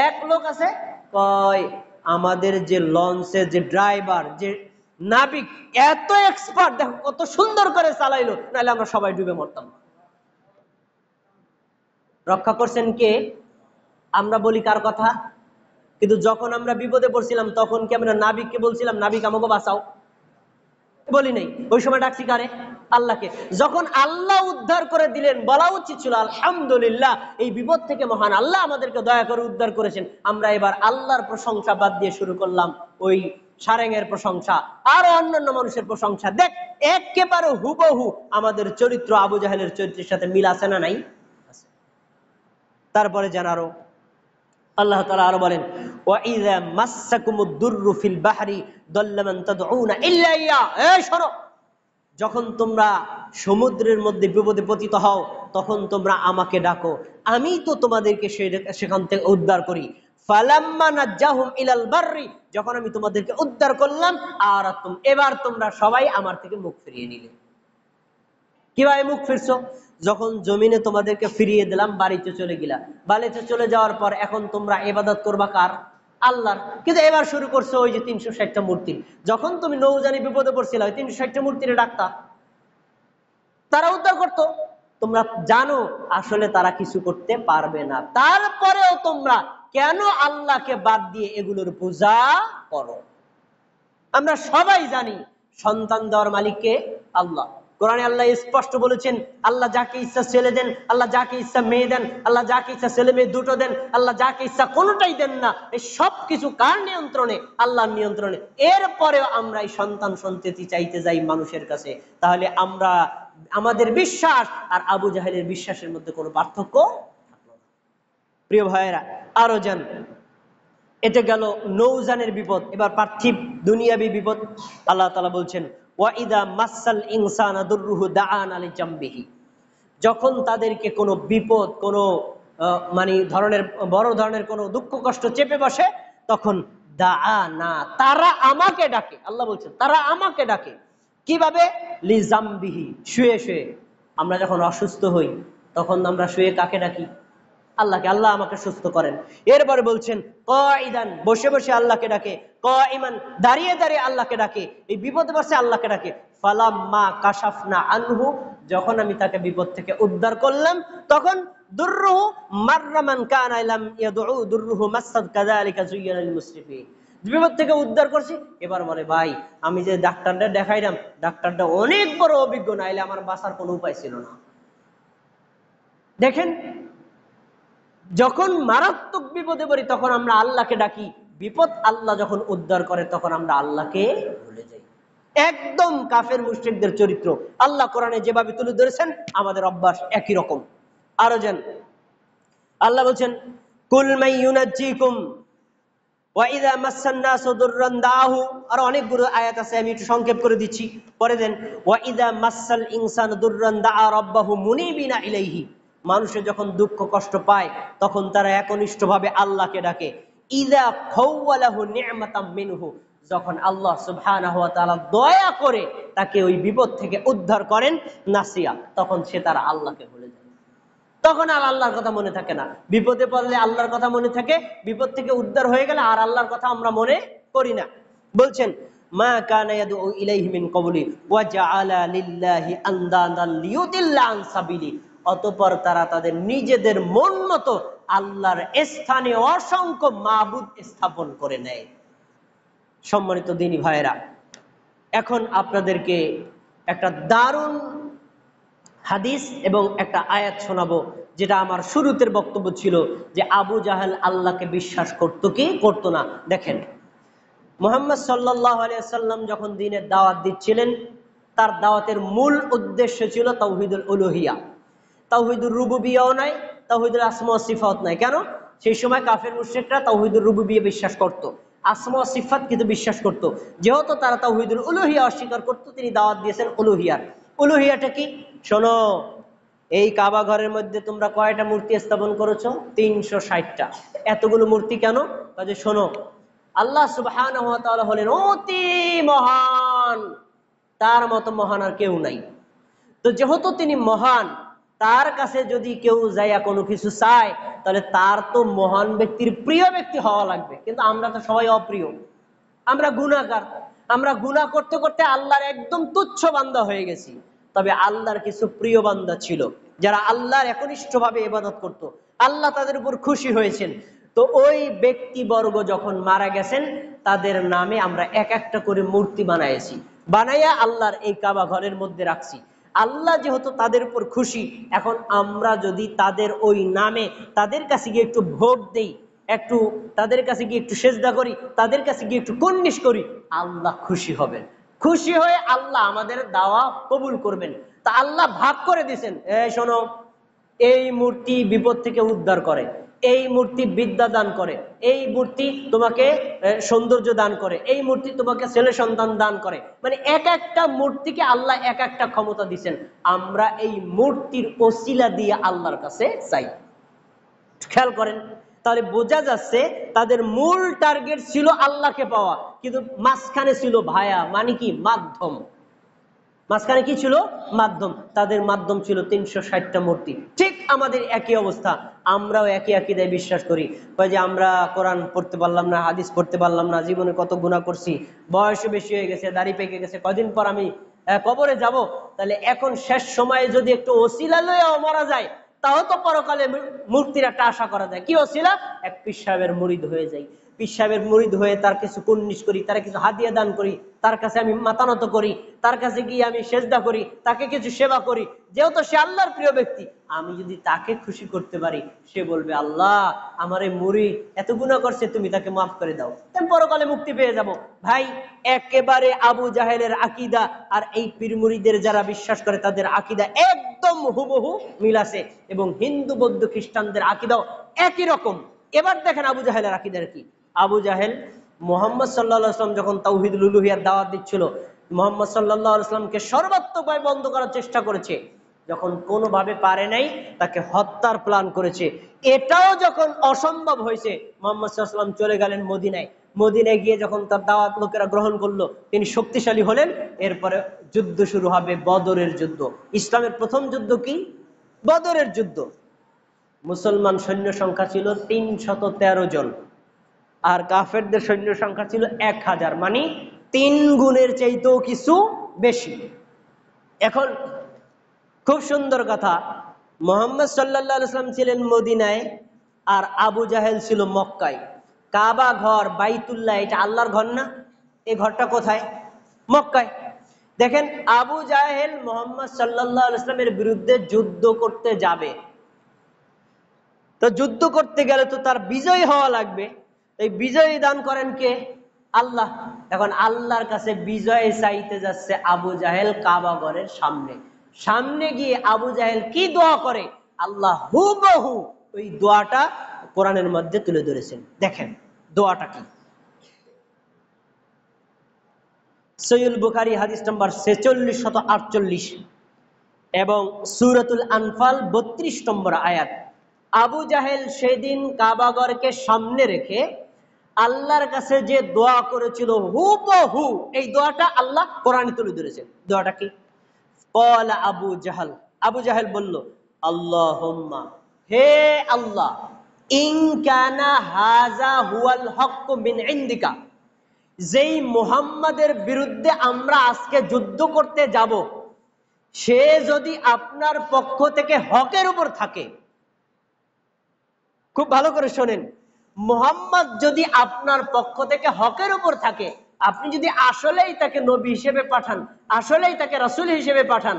এক লোক আছে কয় আমাদের যে লঞ্চের যে ড্রাইভার, যে নাবিক এত এক্সপার্ট, দেখো কত সুন্দর করে চালাইলো, নাহলে আমরা সবাই ডুবে মরতাম। রক্ষা করছেন কে? আমরা বলি কার কথা? কিন্তু যখন আমরা বিপদে পড়ছিলাম তখন কি আমরা নাবিককে বলছিলাম নাবিক আমাকে বাঁচাও? বলি নাই। ওই সময় ডাকছি কারে? আল্লাহকে। যখন আল্লাহ উদ্ধার করে দিলেন, বলা উচিত ছিল আলহামদুলিল্লাহ, এই বিপদ থেকে মহান আল্লাহ আমাদেরকে দয়া করে উদ্ধার করেছেন। আমরা এবার আল্লাহর প্রশংসা বাদ দিয়ে শুরু করলাম ওই সারেঙের প্রশংসা, আরো অন্যান্য মানুষের প্রশংসা। দেখ একেবারে হুবহু আমাদের চরিত্র আবু জাহেলের চরিত্রের সাথে মিল আছে না নাই? তারপরে জানারো আল্লাহ তাআলা আরো বলেন ওয়াইযা মাসসাকুমুদ দুররু ফিল বাহরি দাল্লা মান তাদউনা ইল্লা ইয়া, এই শোনো, যখন তোমরা সমুদ্রের মধ্যে বিপদে পতিত হও তখন তোমরা আমাকে ডাকো, আমি তো তোমাদেরকে সেখান থেকে উদ্ধার করি। ফালাম্মা নাজ্জাহুম ইলাল বাররি, যখন আমি তোমাদেরকে উদ্ধার করলাম, আর এবার তোমরা সবাই আমার থেকে মুখ ফিরিয়ে নিলে। কিভাবে মুখ ফিরছো? যখন জমিনে তোমাদেরকে ফিরিয়ে দিলাম, বাড়িতে চলে গেলা, বাড়িতে চলে যাওয়ার পর এখন তোমরা ইবাদত করবা কার? আল্লাহর। কিন্তু এবার শুরু করছো ওই যে 360টা মূর্তি। যখন তুমি নৌজানে বিপদে পড়ছিলে ওই 360টা মূর্তিরে ডাকতা, তারা উদ্ধার করতো। তোমরা জানো আসলে তারা কিছু করতে পারবে না, তারপরেও তোমরা কেন আল্লাহকে বাদ দিয়ে এগুলোর পূজা করো? আমরা সবাই জানি সন্তান দেওয়ার মালিককে আল্লাহ। কোরআনে আল্লাহ স্পষ্ট বলেছেন আল্লাহ যাকে ইচ্ছা ছেলে দেন, আল্লাহ যাকে ইচ্ছা মেয়ে দেন, আল্লাহ যাকে ইচ্ছা ছেলে মেয়ে দুটো দেন, আল্লাহ যাকে ইচ্ছা কোনোটাই দেন না। এই সব কিছু কার নিয়ন্ত্রণে? আল্লাহর নিয়ন্ত্রণে। এরপরেও আমরা এই সন্তান সন্ততি চাইতে যাই মানুষের কাছে। তাহলে আমরা আমাদের বিশ্বাস আর আবু জাহেলের বিশ্বাসের মধ্যে কোনো পার্থক্য থাকলো না। প্রিয় ভাইয়েরা, আরো জান, এটা গেল নৌজানের বিপদ। এবার পার্থিব দুনিয়াবী বিপদ আল্লাহ তাআলা বলছেন ওয়াইদা মাসাল ইনসানা দুররুহু দাআনা লিজামবিহি, যখন তাদেরকে কোনো বিপদ, কোনো মানে ধরনের বড় ধরনের কোনো দুঃখ কষ্ট চেপে বসে, তখন দাআনা, তারা আমাকে ডাকে। আল্লাহ বলছেন তারা আমাকে ডাকে। কিভাবে? লিজামবিহি, শুয়ে শুয়ে। আমরা যখন অসুস্থ হই তখন আমরা শুয়ে কাকে ডাকি? আল্লাহকে। আল্লাহ আমাকে সুস্থ করেন। এরপরে বলছেন কাইদান, বসে বসে আল্লাহকে ডাকে। কাইমান, দাঁড়িয়ে দাঁড়িয়ে আল্লাহকে ডাকে। এই বিপদে পড়ছে আল্লাহকে ডাকে। ফালাম্মা কাশাফনা আনহু, যখন আমি তাকে বিপদ থেকে উদ্ধার করলাম, তখন দুররুহু মাররামান কানা লাম ইয়াদউ দুররুহু মাসাদ কাযালিকা যুয়্যিনা লিল মুসরিফিন, বিপদ থেকে উদ্ধার করছি। এবার বলে ভাই আমি যে ডাক্তারটা দেখাইলাম, ডাক্তারটা অনেক বড় অভিজ্ঞ, নাইলে আমার বাঁচার কোনো উপায় ছিল না। দেখেন, যখন মারাত্মক বিপদে পড়ি তখন আমরা আল্লাহকে ডাকি, বিপদ আল্লাহ যখন উদ্ধার করে তখন আমরা আল্লাহকে ভুলে যাই। একদম কাফের মুশরিকদের চরিত্র আল্লাহ কোরআনে যেভাবে তুলে ধরেছেন আমাদের অভ্যাস একই রকম। আরো যেন আল্লাহ বলছেন কুল মান ইউনাজ্জিকুম ওয়াইদা মাসান্নাসু দুররান দাহু, আর অনেকগুলো আয়াত আছে, আমি একটু সংক্ষেপ করে দিচ্ছি, পরে দেন। ওয়াইদা মাসাল ইনসানু দুররান দাআ রাব্বাহু মুনিবিনা ইলাইহি, মানুষে যখন দুঃখ কষ্ট পায় তখন তারা একনিষ্ঠভাবে আল্লাহকে ডাকে। ইযা খাওয়ালাহু নি'মাতাম মিনহু, যখন আল্লাহ সুবহানাহু ওয়া তাআলা দয়া করে তাকে ওই বিপদ থেকে উদ্ধার করেন, নাসিয়া, তখন সে তারা আল্লাহকে ভুলে যায়। তখন আর আল্লাহর কথা মনে থাকে না। বিপদে পড়লে আল্লাহর কথা মনে থাকে, বিপদ থেকে উদ্ধার হয়ে গেলে আর আল্লাহর কথা আমরা মনে করি না। বলছেন মা কানা ইয়াদউ ইলাইহি মিন ক্বাবলি ওয়া জাআলা লিল্লাহি আনদাদান লিয়ুদিল্লা আন সাবিলি, অতঃপর তারা তাদের নিজেদের মন মতো আল্লাহর স্থানে অসংখ্য মাবুদ স্থাপন করে নেয়। সম্মানিত দ্বীনী ভাইয়েরা, এখন আপনাদেরকে একটা দারুণ হাদিস এবং একটা আয়াত শোনাবো, যেটা আমার শুরুতের বক্তব্য ছিল যে আবু জাহেল আল্লাহকে বিশ্বাস করতো কি করতো না। দেখেন, মুহাম্মদ সাল্লাল্লাহু আলাইহি ওয়াসাল্লাম যখন দ্বীনের দাওয়াত দিচ্ছিলেন, তার দাওয়াতের মূল উদ্দেশ্য ছিল তাওহীদুল উলুহিয়া। তাওহীদুর রুবুবিয়্যাও নাই, তাওহীদুল আসমা ওয়া সিফাত নাই। কেন? সেই সময় কাফের মুশরিকরা তাওহীদুর রুবুবিয়্যা বিশ্বাস করত, আসমা ওয়া সিফাত কিন্তু বিশ্বাস করত। যেহেতু তারা তাওহীদুল উলুহিয়া অস্বীকার করত, তিনি দাওয়াত দিয়েছেন উলুহিয়ার। উলুহিয়াটা কি? শোনো, এই কাবা ঘরের মধ্যে তোমরা কয়টা মূর্তি স্থাপন করেছো? 360টা। এতগুলো মূর্তি কেন? কাজে শোনো, আল্লাহ সুবহানাহু ওয়া তাআলা হলেন অতি মহান, তার মতো মহান আর কেউ নাই। তো যেহেতু তিনি মহান, তার কাছে যদি কেউ যাইয়া কোনো কিছু চায়, তাহলে তার তো মহান ব্যক্তির প্রিয় ব্যক্তি হওয়া লাগবে। কিন্তু আমরা তো সবাই অপ্রিয়, আমরা গুনাহগার, আমরা গুনাহ করতে করতে আল্লাহর একদম তুচ্ছ বান্দা হয়ে গেছি। তবে আল্লাহর কিছু প্রিয় বান্দা ছিল, যারা আল্লাহর একনিষ্ঠভাবে ইবাদত করত, আল্লাহ তাদের উপর খুশি হয়েছেন। তো ওই ব্যক্তিবর্গ যখন মারা গেছেন, তাদের নামে আমরা এক একটা করে মূর্তি বানাইছি, বানাইয়া আল্লাহর এই কাবা ঘরের মধ্যে রাখছি। আল্লাহ যেহেতু তাদের উপর খুশি, এখন আমরা যদি তাদের ওই নামে তাদের কাছে গিয়ে একটু ভোট দেই, একটু তাদের কাছে গিয়ে একটু সেজদা করি, তাদের কাছে গিয়ে একটু কুর্নিশ করি, আল্লাহ খুশি হবেন। খুশি হয়ে আল্লাহ আমাদের দাওয়া কবুল করবেন। তা আল্লাহ ভাগ করে দিয়েছেন, এই শোনো, এই মূর্তি বিপদ থেকে উদ্ধার করে, এই মূর্তি বিদ্যা দান করে, এই মূর্তি তোমাকে সৌন্দর্য দান করে, এই মূর্তি তোমাকে ছেলে সন্তান দান করে। মানে এক একটা মূর্তিকে আল্লাহ এক একটা ক্ষমতা দিয়েছেন। আমরা এই মূর্তির ওসিলা দিয়ে আল্লাহর কাছে চাই। খেয়াল করেন, তাহলে বোঝা যাচ্ছে তাদের মূল টার্গেট ছিল আল্লাহকে পাওয়া, কিন্তু মাঝখানে ছিল ভায়া, মানে কি মাধ্যম। মাঝখানে কি ছিল? মাধ্যম। তাদের মাধ্যম ছিল 360টা মূর্তি। ঠিক আমাদের একই অবস্থা, আমরাও একই আকীদায় বিশ্বাস করি। যে আমরা কোরআন পড়তে পারলাম না, হাদিস পড়তে পারলাম না, জীবনে কত গুনাহ করছি, বয়সও বেশি হয়ে গেছে, দাড়ি পেকে গেছে, কয়দিন পর আমি কবরে যাব, তাহলে এখন শেষ সময়ে যদি একটু ওসিলা লইয়াও মারা যায়, তাও তো পরকালে মুক্তির একটা আশা করা যায়। কি ওসিলা? এক পীর সাহেবের মুরিদ হয়ে যাই, পীর সাহেবের মুরিদ হয়ে তার কিছু কুর্নিশ করি, তার কিছু হাদিয়া দান করি, তার কাছে আমি মাতানত করি, তার কাছে গিয়ে আমি সেজদা করি, তাকে কিছু সেবা করি। যেহেতু সে আল্লাহর প্রিয় ব্যক্তি, আমি যদি তাকে খুশি করতে পারি, সে বলবে আল্লাহ আমার এই মুরিদ এত গুনাহ করছে, তুমি তাকে মাফ করে দাও, আমি পরকালে মুক্তি পেয়ে যাব। ভাই, একেবারে আবু জাহেলের আকীদা আর এই পীর মুরিদের যারা বিশ্বাস করে তাদের আকীদা একদম হুবহু মিল আছে, এবং হিন্দু বৌদ্ধ খ্রিস্টানদের আকীদাও একই রকম। এবার দেখেন আবু জাহেলের আকীদার কি। আবু জাহেল মুহাম্মদ সাল্লাল্লাহু আলাইহি ওয়াসাল্লাম যখন তাওহীদুল উলুহিয়ার দাওয়াত দিচ্ছিল, মুহাম্মদ সাল্লাল্লাহু আলাইহি ওয়াসাল্লামকে সর্বাত্মকভাবে বন্ধ করার চেষ্টা করেছে। যখন কোনোভাবে পারে নাই, তাকে হত্যার প্ল্যান করেছে। এটাও যখন অসম্ভব হয়েছে, মুহাম্মদ সাল্লাল্লাহু আলাইহি ওয়াসাল্লাম চলে গেলেন মদিনায়। মদিনায় গিয়ে যখন তার দাওয়াত লোকেরা গ্রহণ করলো, তিনি শক্তিশালী হলেন। এরপরে যুদ্ধ শুরু হবে, বদরের যুদ্ধ। ইসলামের প্রথম যুদ্ধ কি? বদরের যুদ্ধ। মুসলমান সৈন্য সংখ্যা ছিল 313 জন, আর কাফেরদের সৈন্য সংখ্যা ছিল 1000, মানে 3 গুণের চাইতেও কিছু বেশি। এখন খুব সুন্দর কথা, মুহাম্মদ সাল্লাল্লাহু আলাইহি ওয়াসাল্লাম ছিলেন মদিনায়, আর আবু জাহেল ছিল মক্কায়। কাবা ঘর, বাইতুল্লাহ, এটা আল্লাহর ঘর না? এই ঘরটা কোথায়? মক্কায়। দেখেন, আবু জাহেল মুহাম্মদ সাল্লাল্লাহু আলাইহি ওয়াসাল্লামের বিরুদ্ধে যুদ্ধ করতে যাবে। তো যুদ্ধ করতে গেলে তো তার বিজয় হওয়া লাগবে। এই বিজয় দান করেন কে? আল্লাহ। এখন আল্লাহর কাছে বিজয় চাইতে যাচ্ছে আবু জাহেল কাবা ঘরের সামনে। সামনে গিয়ে আবু জাহেল কি দোয়া করে, আল্লাহ হুবহু ওই দোয়াটা কোরআনের মধ্যে তুলে ধরেছেন। দেখেন দোয়াটা কি। সহিহুল বুখারী হাদিস নম্বর 4648 এবং সূরাতুল আনফাল 32 নম্বর আয়াত। আবু জাহেল সেদিন কাবাগরকে সামনে রেখে আল্লাহর কাছে যে দোয়া করেছিল হুবহু এই দোয়াটা আল্লাহ কোরআনে তুলে ধরেছেন। দোয়াটা কি? ক্বালা আবু জাহল, আবু জাহেল বলল, আল্লাহুম্মা, হে আল্লাহ, ইন কানা হাযা হুয়াল হক্কু মিন ইনদিকা, যেই মুহাম্মাদের বিরুদ্ধে আমরা আজকে যুদ্ধ করতে যাব সে যদি আপনার পক্ষ থেকে হকের উপর থাকে। খুব ভালো করে শোনেন, মুহাম্মদ যদি আপনার পক্ষ থেকে হকের উপর থাকে, আপনি যদি আসলেই তাকে নবী হিসেবে পাঠান, আসলেই তাকে রাসূল হিসেবে পাঠান,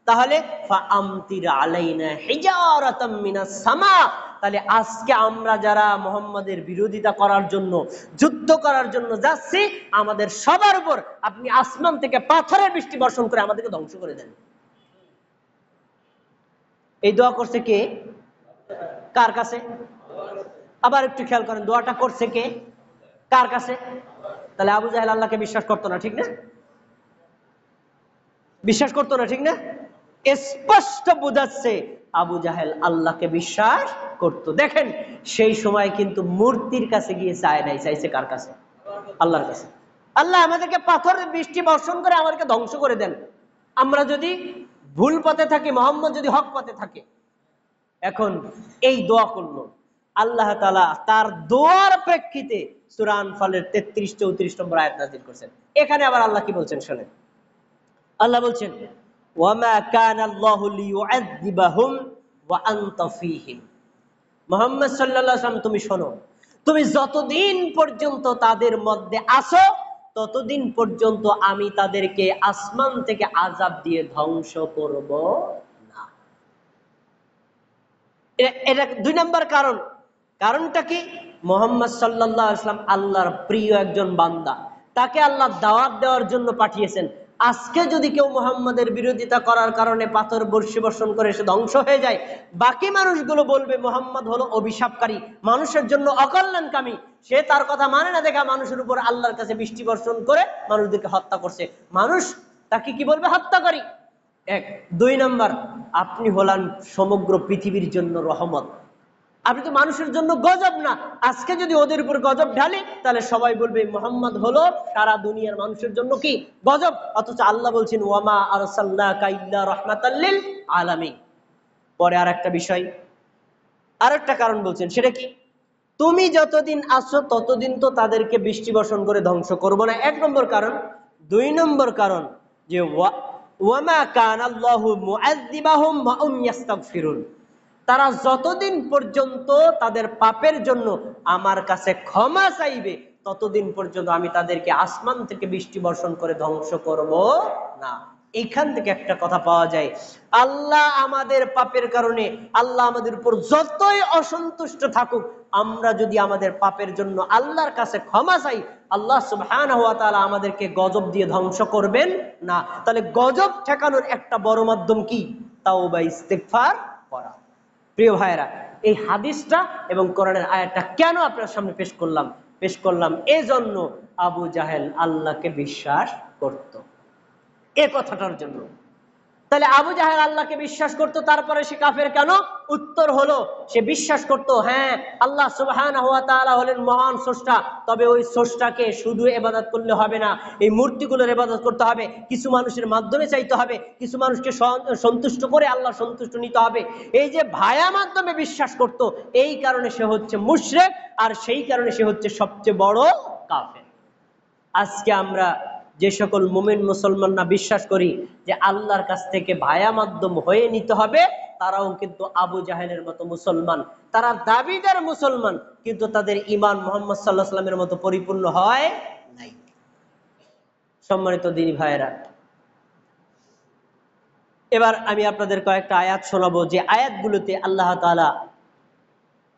তাহলে ফাআমতির আলাইনা হিজারাতাম মিনাস সামা, তাহলে আজকে আমরা যারা মুহাম্মাদের বিরোধিতা করার জন্য যুদ্ধ করার জন্য যাচ্ছি, আমাদের সবার উপর আপনি আসমান থেকে পাথরের বৃষ্টি বর্ষণ করে আমাদেরকে ধ্বংস করে দেন। এই দোয়া করছে কে? কার কাছে? আবার একটু খেয়াল করেন, দোয়াটা করছে কে? কার কাছে? তাহলে আবু জাহেল আল্লাহকে বিশ্বাস করতো না, ঠিক না? বিশ্বাস করতো না, ঠিক না? স্পষ্ট বোঝাচ্ছে আবু জাহেল আল্লাহকে বিশ্বাস করত। দেখেন, সেই সময় কিন্তু মূর্তির কাছে গিয়ে চায় নাই, চাইছে কার কাছে? আল্লাহর কাছে। আল্লাহ আমাদেরকে পাথরের বৃষ্টি বর্ষণ করে আমাদেরকে ধ্বংস করে দেন, আমরা যদি ভুল পথে থাকি, মুহাম্মদ যদি হক পথে থাকে। এখন এই দোয়া করলো আল্লাহ তাআলা, তার দোয়ার প্রেক্ষিতে সূরা আনফালের 33-34 নম্বর আয়াত নাযিল করেছেন। এখানে আবার আল্লাহ কি বলছেন শুনেন। আল্লাহ বলছেন, ওয়ামা কানাল্লাহু লিয়ুআযযিবাহুম ওয়া আনতা ফীহিম। মুহাম্মদ সাল্লাল্লাহু আলাইহি ওয়াসাল্লাম, তুমি শোনো, তুমি যতদিন পর্যন্ত তাদের মধ্যে আসো ততদিন পর্যন্ত আমি তাদেরকে আসমান থেকে আযাব দিয়ে ধ্বংস করব না। এটা 2 নম্বর কারণ। কারণটা কি? মুহাম্মদ সাল্লাল্লাহু আলাইহি ওয়াসাল্লাম আল্লাহর প্রিয় একজন বান্দা, তাকে আল্লাহ দাওয়াত দেওয়ার জন্য পাঠিয়েছেন। আজকে যদি কেউ মুহাম্মাদের বিরোধিতা করার কারণে পাথর বর্ষি বর্ষণ করে সে ধ্বংস হয়ে যায়, বাকি মানুষগুলো বলবে মুহাম্মদ হলো অভিশাপকারী, মানুষের জন্য অকল্যাণকামী, সে তার কথা মানে না দেখা মানুষের উপর আল্লাহর কাছে বৃষ্টি বর্ষণ করে মানুষদেরকে হত্যা করছে। মানুষ তাকে কি বলবে? হত্যাকারী। 1। 2 নম্বর, আপনি হলেন সমগ্র পৃথিবীর জন্য রহমত, আপনি তো মানুষের জন্য গজব না। আজকে যদি ওদের উপর গজব ঢালি তাহলে সবাই বলবে মুহাম্মদ হলো সারা দুনিয়ার মানুষের জন্য কি? গজব। অথচ আল্লাহ বলছেন, ওয়ামা আরসালনাকা ইল্লা রাহমাতাল লিল আলামিন। পরে আরেকটা বিষয়, আরেকটা কারণ বলছেন, সেটা কি? তুমি যতদিন আসো ততদিন তো তাদেরকে বৃষ্টি বর্ষণ করে ধ্বংস করব না, 1 নম্বর কারণ। 2 নম্বর কারণ যে ওয়ামা কানাল্লাহু মুআযযিবাহুম ওয়া হুম ইস্তাগফিরুন, তারা যতদিন পর্যন্ত তাদের পাপের জন্য আমার কাছে ক্ষমা চাইবে ততদিন পর্যন্ত আমি তাদেরকে আসমান থেকে বৃষ্টি বর্ষণ করে ধ্বংস করব না। এইখান থেকে একটা কথা পাওয়া যায়, আল্লাহ আমাদের পাপের কারণে, আল্লাহ আমাদের উপর যতই অসন্তুষ্ট থাকুক, আমরা যদি আমাদের পাপের জন্য আল্লাহর কাছে ক্ষমা চাই, আল্লাহ সুবহানাহু ওয়া তাআলা আমাদেরকে গজব দিয়ে ধ্বংস করবেন না। তাহলে গজব ঠেকানোর একটা বড় মাধ্যম কি? তাওবা, ইস্তেগফার করা। প্রিয় ভাইরা, এই হাদিসটা এবং কোরআনের আয়াতটা কেন আপনার সামনে পেশ করলাম এই জন্য, আবু জাহেল আল্লাহকে বিশ্বাস করত, এ কথাটার জন্য। তাহলে আবু জাহেল আল্লাহকে বিশ্বাস করত, তারপরে সে কাফের কেন? উত্তর হলো, সে বিশ্বাস করত, হ্যাঁ, আল্লাহ সুবহানাহু ওয়া তাআলা হলেন মহান স্রষ্টা, তবে ওই স্রষ্টাকে শুধু ইবাদত করলে হবে না, এই মূর্তিগুলোর ইবাদত করতে হবে, কিছু মানুষের মাধ্যমে চাইতে হবে, কিছু মানুষকে সন্তুষ্ট করে আল্লাহ সন্তুষ্ট নিতে হবে। এই যে ভায়া মাধ্যমে বিশ্বাস করত, এই কারণে সে হচ্ছে মুশরিক, আর সেই কারণে সে হচ্ছে সবচেয়ে বড় কাফের। আজকে আমরা যে সকল মুমিন মুসলমানরা বিশ্বাস করি যে আল্লাহর কাছ থেকে ভায়া মাধ্যম হয়ে নিতে হবে, তারাও কিন্তু আবু জাহেলের মতো মুসলমান, তারা দাবিদার মুসলমান, কিন্তু তাদের ঈমান মুহাম্মদ সাল্লাল্লাহু আলাইহি ওয়াসাল্লামের মতো পরিপূর্ণ হয় নাই। সম্মানিত দিনী ভাইয়েরা, এবার আমি আপনাদের কয়েকটা আয়াত শোনাবো, যে আয়াতগুলোতে আল্লাহ তাআলা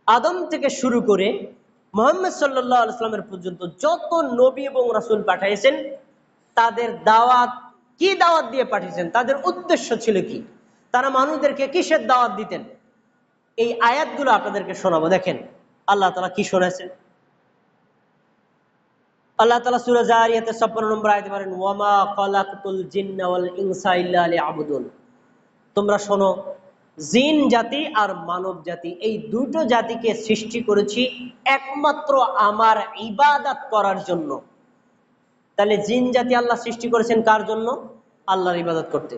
আদম থেকে শুরু করে মুহাম্মদ সাল্লাল্লাহু আলাইহি ওয়াসাল্লামের পর্যন্ত যত নবী এবং রাসূল পাঠিয়েছেন, তাদের দাওয়াত কি দাওয়াত দিয়ে পাঠিয়েছেন, তাদের উদ্দেশ্য ছিল কি, তারা মানুষদেরকে কিসের দাওয়াত দিতেন, এই আয়াতগুলো আপনাদেরকে শোনাবো। দেখেন আল্লাহ তাআলা কি শোনাচ্ছেন। আল্লাহ তাআলা সূরা জারিয়াতের 56 নম্বর আয়াতে বলেন, ওয়ামা খালাকতুল জিন্না ওয়াল ইনসা ইল্লা লিয়াবুদুন। তোমরা শোনো, জিন জাতি আর মানব জাতি এই দুটো জাতিকে সৃষ্টি করেছি একমাত্র আমার ইবাদত করার জন্য। তাহলে জিন জাতি আল্লাহ সৃষ্টি করেছেন কার জন্য? আল্লাহর ইবাদত করতে।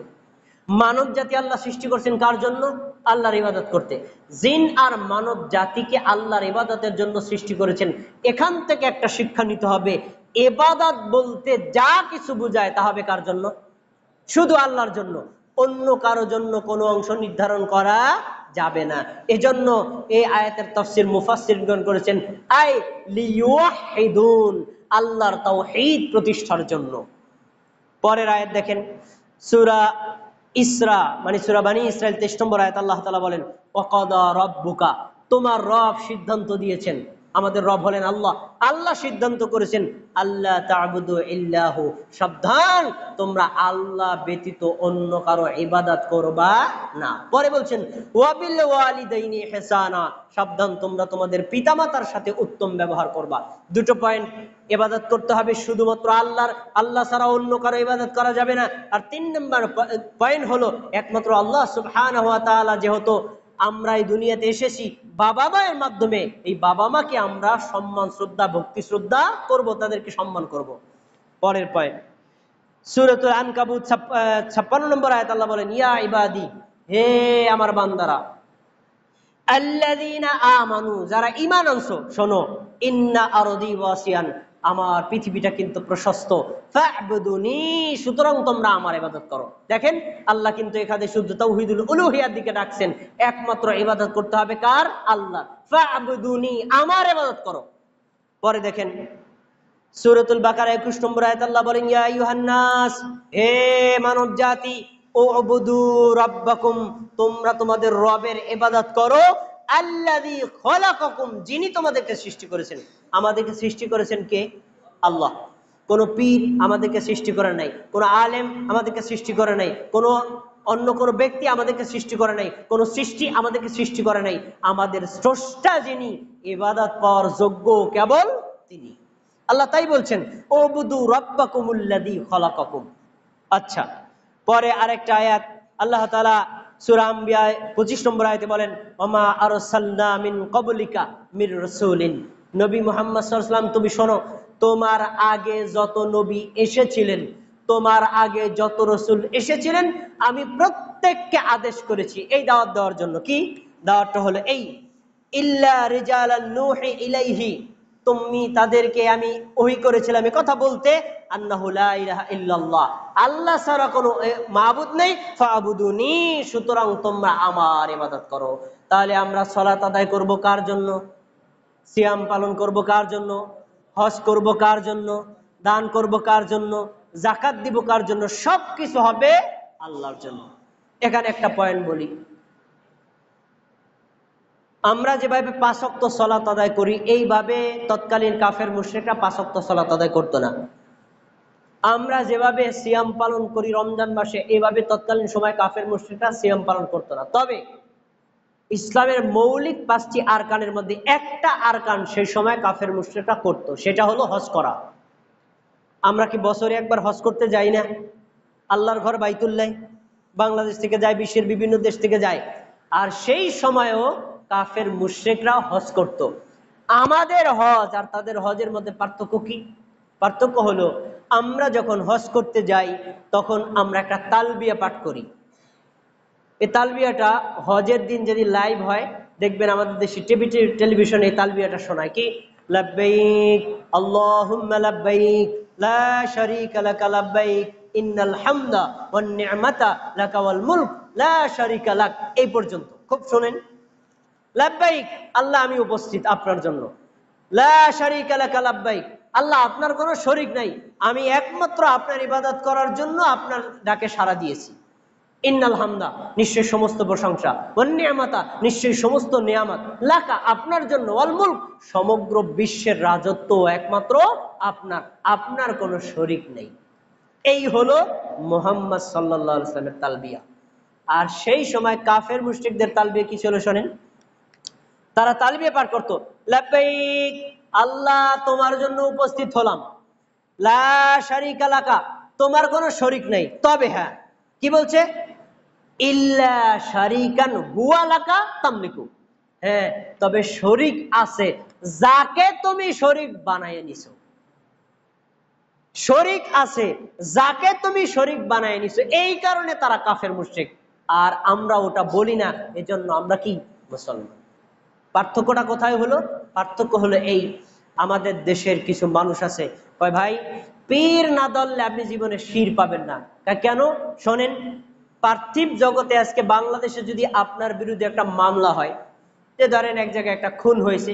মানব জাতি আল্লাহ সৃষ্টি করেছেন কার জন্য? আল্লাহর ইবাদত করতে। জিন আর মানব জাতিকে আল্লাহর ইবাদতের জন্য সৃষ্টি করেছেন। এখান থেকে একটা শিক্ষা নিতে হবে, ইবাদত বলতে যা কিছু বোঝায় তা হবে কার জন্য? শুধু আল্লাহর জন্য, অন্য কারো জন্য কোনো অংশ নির্ধারণ করা যাবে না। এজন্য এই আয়াতের তাফসীর মুফাসসিরগণ করেছেন আই লিইউহিদুন, আল্লাহর তাওহীদ প্রতিষ্ঠার জন্য। পরের আয়াত দেখেন, সূরা ইসরা মানে সূরা বনী ইসরাইল 23 নম্বর আয়াত আল্লাহ তাআলা বলেন, ওয়াকাদা রাব্বুকা, তোমার রব সিদ্ধান্ত দিয়েছেন, আমাদের রব হলেন আল্লাহ। আল্লাহ সিদ্ধান্ত করেছেন আল্লাহ তা'বুদু ইল্লাহু, সাবধান তোমরা আল্লাহ ব্যতীত অন্য কারো ইবাদত করবা না। পরে বলছেন ওয়াবিল ওয়ালিদাইনি ইহসানা, সাবধান তোমরা তোমাদের পিতামাতার সাথে উত্তম ব্যবহার করবা। দুটো পয়েন্ট, ইবাদত করতে হবে শুধুমাত্র আল্লাহর, আল্লাহ ছাড়া অন্য কারো ইবাদত করা যাবে না। আর 3 নম্বর পয়েন্ট হলো একমাত্র আল্লাহ সুবহানাহু ওয়া তাআলা, যেহেতু আমরা এই দুনিয়াতে এসেছি বাবা মায়ের মাধ্যমে, এই বাবা মাকে আমরা সম্মান শ্রদ্ধা ভক্তি শ্রদ্ধা করব, তাদেরকে সম্মান করব। পরের পয়েন্ট, সূরাতুল আনকাবুত 56 নম্বর আয়াত আল্লাহ বলেন, ইয়া ইবাদি, হে আমার বান্দারা, আল্লাযীনা আমানু, যারা ঈমান আনছো, শোনো, ইন্না আরদি ওয়াসিয়ান, আমার পৃথিবীটা কিন্তু প্রশস্ত, ফা'বুদুনি, সুতরাং তোমরা আমার ইবাদত করো। দেখেন আল্লাহ কিন্তু এখানে শুধু তাওহীদুল উলুহিয়ার দিকে ডাকছেন, একমাত্র ইবাদত করতে হবে কার? আল্লাহ। ফা'বুদুনি, আমার ইবাদত করো। পরে দেখেন সূরাতুল বাকারা 21 নম্বর আয়াত আল্লাহ বলেন, ইয়া আইয়ুহান নাস, হে মানব জাতি, উবুদু রাব্বাকুম, তোমরা তোমাদের রবের ইবাদত করো, আল্লাযী খলাকাকুম, যিনি তোমাদেরকে সৃষ্টি করেছেন। আমাদেরকে সৃষ্টি করেছেন কে? আল্লাহ। কোন পীর আমাদেরকে সৃষ্টি করে নাই, কোন আলেম আমাদেরকে সৃষ্টি করে নাই, কোন অন্য কোন ব্যক্তি আমাদেরকে সৃষ্টি করে নাই, কোন সৃষ্টি আমাদেরকে সৃষ্টি করে নাই। আমাদের স্রষ্টা যিনি, ইবাদত পাওয়ার যোগ্য কেবল তিনি। আল্লাহ তাই বলছেন উবুদু রাব্বাকুমুল্লাযী খলাকাকুম। আচ্ছা, পরে আরেকটা আয়াত আল্লাহ তাআলা সূরা আম্বিয়া 25 নম্বর আয়াতে বলেন, ওমা আরসালনা মিন ক্বাবলিকা মির রাসূলিন, নবী মুহাম্মদ সাল্লাল্লাহু আলাইহি ওয়াসাল্লাম তুমি শোনো, তোমার আগে যত নবী এসেছিলেন, তোমার আগে যত রাসূল এসেছিলেন, আমি প্রত্যেককে আদেশ করেছি এই দাওয়াত দেওয়ার জন্য। কি দাওয়াতটা হলো এই, ইল্লা রিজালান নূহি ইলাইহি, তুমি তাদেরকে আমি ওহী করেছিলাম এই কথা বলতে, আন্নাহু লা ইলাহা ইল্লাল্লাহ, আল্লাহ ছাড়া কোনো মাবুদ নেই, ফাবুদুনি, সুতরাং তোমরা আমার ইবাদত করো। তাহলে আমরা সালাত আদায় করব কার জন্য? সিয়াম পালন করব কার জন্য? হজ করব কার জন্য? দান করব কার জন্য? যাকাত দিব কার জন্য? সবকিছু হবে আল্লাহর জন্য। এখানে একটা পয়েন্ট বলি, আমরা যেভাবে 5 ওয়াক্ত সালাত আদায় করি, এইভাবে তৎকালীন কাফের মুশরিকরা 5 ওয়াক্ত সালাত আদায় করতো না। আমরা যেভাবে সিয়াম পালন করি রমজান মাসে, এইভাবে তৎকালীন সময় কাফের মুশরিকরা সিয়াম পালন করতো না। তবে ইসলামের মৌলিক 5টি আরকানের মধ্যে একটা আরকান সেই সময় কাফের মুশরিকরা করত, সেটা হলো হজ করা। আমরা কি বছরে একবার হজ করতে যাই না? আল্লাহর ঘর বাইতুল্লাহ, বাংলাদেশ থেকে যায়, বিশ্বের বিভিন্ন দেশ থেকে যায়। আর সেই সময়ও কাফের মুশরিকরা হজ করত। আমাদের হজ আর তাদের হজের মধ্যে পার্থক্য কি? পার্থক্য হলো, আমরা যখন হজ করতে যাই তখন আমরা একটা তালবিয়া পাঠ করি। এই তালবিয়াটা হজের দিন যদি লাইভ হয়, দেখবেন আমাদের দেশে টেলিভিশনে এই তালবিয়াটা শোনায়। কি? লাব্বাইক আল্লাহুম্মা লাব্বাইক লা শারীকা লাকা লাব্বাইক ইন্নাল হামদা ওয়ান নি'মাতা লাকা ওয়াল মুলক লা শারীকা লাক, এই পর্যন্ত খুব শোনেন। লাব্বাইক, আল্লাহ আমি উপস্থিত আপনার জন্য। লা শারীকা লাকা লাব্বাইক, আল্লাহ আপনার কোনো শরীক নাই, আমি একমাত্র আপনার ইবাদত করার জন্য আপনার ডাকে সাড়া দিয়েছি। ইন্নাল হামদা, নিশ্চয়ই সমস্ত প্রশংসা, ওয়ান নি'মাতা, নিশ্চয়ই সমস্ত নিয়ামত, লাকা, আপনার জন্য, ওয়াল মুলক, সমগ্র বিশ্বের রাজত্ব একমাত্র আপনার, আপনার কোনো শরীক নেই। এই হলো মুহাম্মদ সাল্লাল্লাহু আলাইহি ওয়াসাল্লামের তালবিয়া। আর সেই সময় কাফের মুশরিকদের তালবিয়া কি ছিল শোনেন? তারা তালবিয়া পাঠ করতো, লাব্বাইক, আল্লাহ তোমার জন্য উপস্থিত হলাম, লা শারিকা লাকা, তোমার কোনো শরিক নেই। তবে হ্যাঁ, কি বলছে? ইল্লা শারিকান হুয়া লাকা তামলিকু, হ্যাঁ তবে শরিক আছে যাকে তুমি শরিক বানায় নিছো। শরিক আছে যাকে তুমি শরিক বানায় নিছো, এই কারণে তারা কাফের মুশরিক। আর আমরা ওটা বলি না, এজন্য আমরা কি মুসলমান। পার্থক্যটা কোথায় হলো? পার্থক্য হলো এই, আমাদের দেশের কিছু মানুষ আছে কয় ভাই পীর না ধরলে আপনি জীবনে শির পাবেন না। কেন? শোনেন, পার্থিব জগতে আজকে বাংলাদেশে যদি আপনার বিরুদ্ধে একটা মামলা হয়, যে ধরেন এক জায়গায় একটা খুন হয়েছে,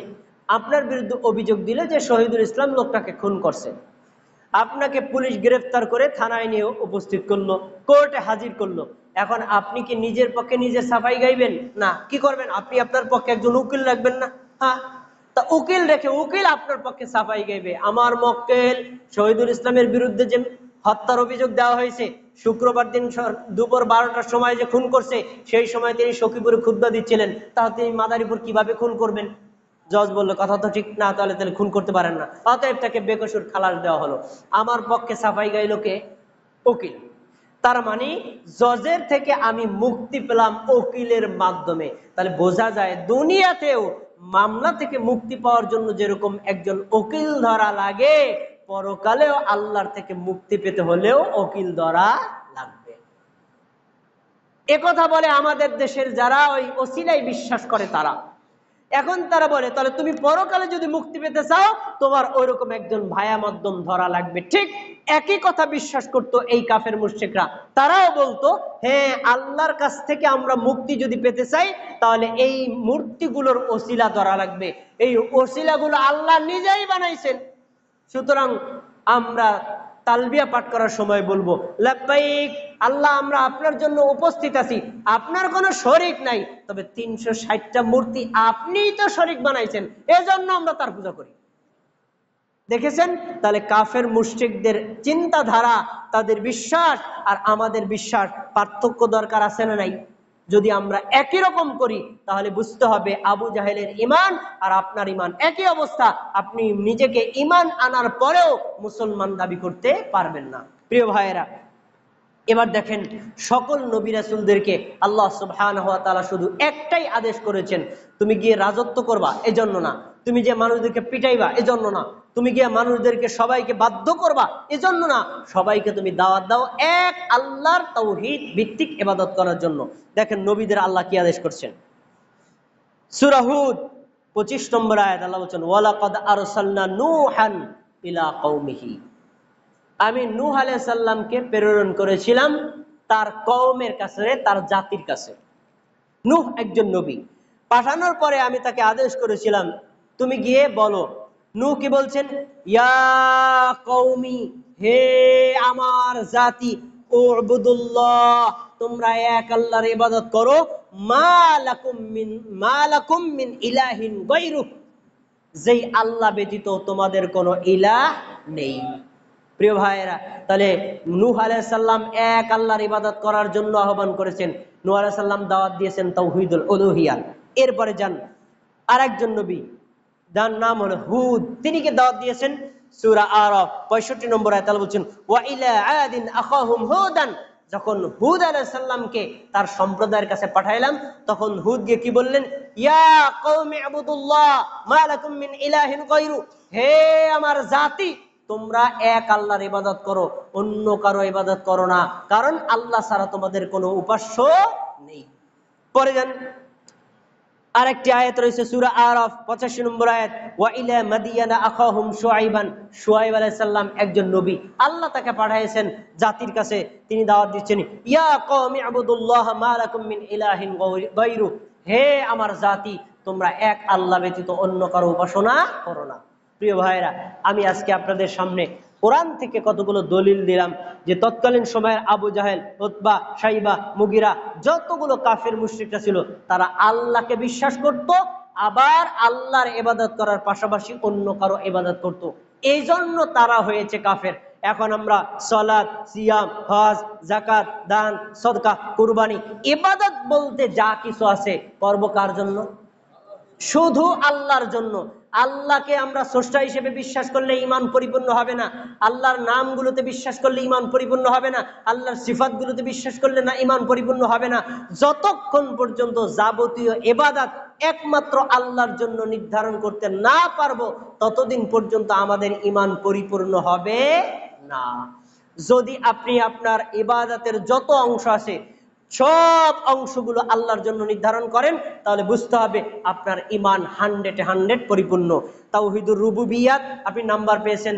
আপনার বিরুদ্ধে অভিযোগ দিলে যে শহীদুল ইসলাম লোকটাকে খুন করছে, আপনাকে পুলিশ গ্রেফতার করে থানায় নিয়ে উপস্থিত করলো, কোর্টে হাজির করলো। এখন আপনি কি নিজের পক্ষে নিজের সাফাই গাইবেন? না। কি করবেন? আপনি আপনার পক্ষে একজন উকিল রাখবেন না? হ্যাঁ, তা উকিল রেখে উকিল আপনার পক্ষে সাফাই গাইবে। আমার মক্কেল শহীদুল ইসলামের বিরুদ্ধে যে হত্যার অভিযোগ দেওয়া হয়েছে, শুক্রবার দিন দুপুর 12টার সময় যে খুন করছে, সেই সময় তিনি সখীপুরে খুতবা দিচ্ছিলেন, তাহলে তিনি মাদারীপুর কিভাবে খুন করবেন? জজ বললো কথা তো ঠিক না, তাহলে খুন করতে পারেন না, অতএব তাকে বেকসুর খালাস দেওয়া হলো। আমার পক্ষে সাফাই গাইল কে? উকিল। তার মানে জজের থেকে আমি মুক্তি পেলাম উকিলের মাধ্যমে। তাহলে বোঝা যায় দুনিয়াতেও মামলা থেকে মুক্তি পাওয়ার জন্য যেরকম একজন উকিল ধরা লাগে, পরকালেও আল্লাহর থেকে মুক্তি পেতে হলেও উকিল ধরা লাগবে। একথা বলে আমাদের দেশের যারা ওই ওসিলায় বিশ্বাস করে তারা। এখন তারা বলে তাহলে তুমি পরকালে যদি মুক্তি পেতে চাও, তোমার ওইরকম একজন ভায়া মাধ্যম ধরা লাগবে। ঠিক একই কথা বিশ্বাস করতো এই কাফের মুশরিকরা। তারাও বলতো হ্যাঁ, আল্লাহর কাছ থেকে আমরা মুক্তি যদি পেতে চাই, তাহলে এই মূর্তিগুলোর ওসিলা ধরা লাগবে। এই ওসিলাগুলো আল্লাহ নিজেই বানাইছেন। সুতরাং আমরা তালবিয়া পাঠ করার সময় বলবো লাব্বাইক, আল্লাহ আমরা আপনার জন্য উপস্থিত আছি, আপনার কোনো শরিক নাই, তবে 360টা মূর্তি আপনিই তো শরিক বানাইছেন, এজন্য আমরা তার পূজা করি। দেখেছেন? তাহলে কাফের মুশরিকদের চিন্তাধারা, তাদের বিশ্বাস আর আমাদের বিশ্বাস পার্থক্য দরকার আছে না নাই? যদি আমরা একই রকম করি তাহলে বুঝতে হবে আবু জাহেলের ঈমান আর আপনার ঈমান একই অবস্থা। আপনি নিজেকে ঈমান আনার পরেও মুসলমান দাবি করতে পারবেন না। প্রিয় ভাইয়েরা, এবার দেখেন সকল নবী রাসূলদেরকে আল্লাহ সুবহানাহু ওয়া তাআলা শুধু একটাই আদেশ করেছেন, তুমি গিয়ে রাজত্ব করবা এজন্য না, তুমি যে মানুষদেরকে পিটাইবা এজন্য না, তুমি গিয়ে মানুষদেরকে সবাইকে বাধ্য করবা এজন্য না, সবাইকে তুমি দাওয়াত দাও এক আল্লাহর তাওহীদ ভিত্তিক ইবাদত করার জন্য। দেখেন নবীদের আল্লাহ কি আদেশ করছেন। সূরা হুদ 25 নম্বর আয়াত আল্লাহ বলেন ওয়ালাকাদ আরসালনা নূহান ইলা কওমিহি, আমি নূহ আলাইহিস সালামকে প্রেরণ করেছিলাম তার কওমের কাছে, তার জাতির কাছে। নূহ একজন নবী, পাঠানোর পরে আমি তাকে আদেশ করেছিলাম তুমি গিয়ে বলো। নূহ কি বলছেন? ইয়া কওমি, হে আমার জাতি, উবুদুল্লাহ, তোমরা এক আল্লাহর ইবাদত করো, মা লাকুম মিন ইলাহিন গায়রু, যেই আল্লাহ ব্যতীত তোমাদের কোনো ইলাহ নেই। প্রিয় ভাইয়েরা, তাহলে নূহ আলাইহিস সালাম এক আল্লাহর ইবাদত করার জন্য আহ্বান করেছেন। নূহ আলাইহিস সালাম দাওয়াত দিয়েছেন তাওহীদুল উলুহিয়া। এরপরে যান আরেকজন নবী, যার নাম হলো হুদ, তিনি কি দাওয়াত দিয়েছেন? সূরা আরাফ 65 নম্বর আয়াতে আল্লাহ বলেন ওয়া ইলা আদিন আখাহুম হুদান, যখন হুদ আলাইহিস সালামকে তার সম্প্রদায়ের কাছে পাঠাইলাম, তখন হুদ গিয়ে কি বললেন? ইয়া কওমি ইবুদুল্লাহ মা লাকুম মিন ইলাহিন গায়রু, হে আমার জাতি, তোমরা এক আল্লাহর ইবাদত করো, অন্য কারো ইবাদত করো না, কারণ আল্লাহ ছাড়া তোমাদের কোনো উপাস্য নেই। পরে যান আরেকটি আয়াত রয়েছে সূরা আরাফ 85 নম্বর আয়াত ওয়া ইলা মাদিয়ানা আখাহুম শুআইবান, শুআইব আলাইহিস সালাম একজন নবী, আল্লাহ তাকে পাঠিয়েছেন জাতির কাছে, তিনি দাওয়াত দিচ্ছেন ইয়া কওমি ইবুদুল্লাহ মা লাকুম মিন ইলাহিন গায়রু, হে আমার জাতি, তোমরা এক আল্লাহ ব্যতীত অন্য কারো উপাসনা করো না। প্রিয় ভাইরা, আমি আজকে আপনাদের সামনে কোরআন থেকে কতগুলো দলিল দিলাম যে তৎকালীন সময়ের আবু জাহেল, উতবা, শাইবা, মুগিরা, যতগুলো কাফের মুশরিকরা ছিল, তারা আল্লাহকে বিশ্বাস করত, আবার আল্লাহর ইবাদত করার পাশাপাশি অন্য কারো ইবাদত করত, এই জন্য তারা হয়েছে কাফের। এখন আমরা সালাত, সিয়াম, হজ, যাকাত, দান, সদকা, কুরবানি, ইবাদত বলতে যা কিছু আছে করব কার জন্য? শুধু আল্লাহর জন্য। আল্লাহকে আমরা স্রষ্টা হিসেবে বিশ্বাস করলে ঈমান পরিপূর্ণ হবে না, আল্লাহর নামগুলোতে বিশ্বাস করলে ঈমান পরিপূর্ণ হবে না, আল্লাহর সিফাতগুলোতে বিশ্বাস করলে না ঈমান পরিপূর্ণ হবে না, যতক্ষণ পর্যন্ত যাবতীয় ইবাদত একমাত্র আল্লাহর জন্য নির্ধারণ করতে না পারবো ততদিন পর্যন্ত আমাদের ঈমান পরিপূর্ণ হবে না। যদি আপনি আপনার ইবাদতের যত অংশ আছে সব অংশগুলো আল্লাহর জন্য নির্ধারণ করেন, তাহলে বুঝতে হবে আপনার ঈমান 100-100 পরিপূর্ণ। তাওহীদুর রুবুবিয়াত আপনি নাম্বার পেয়েছেন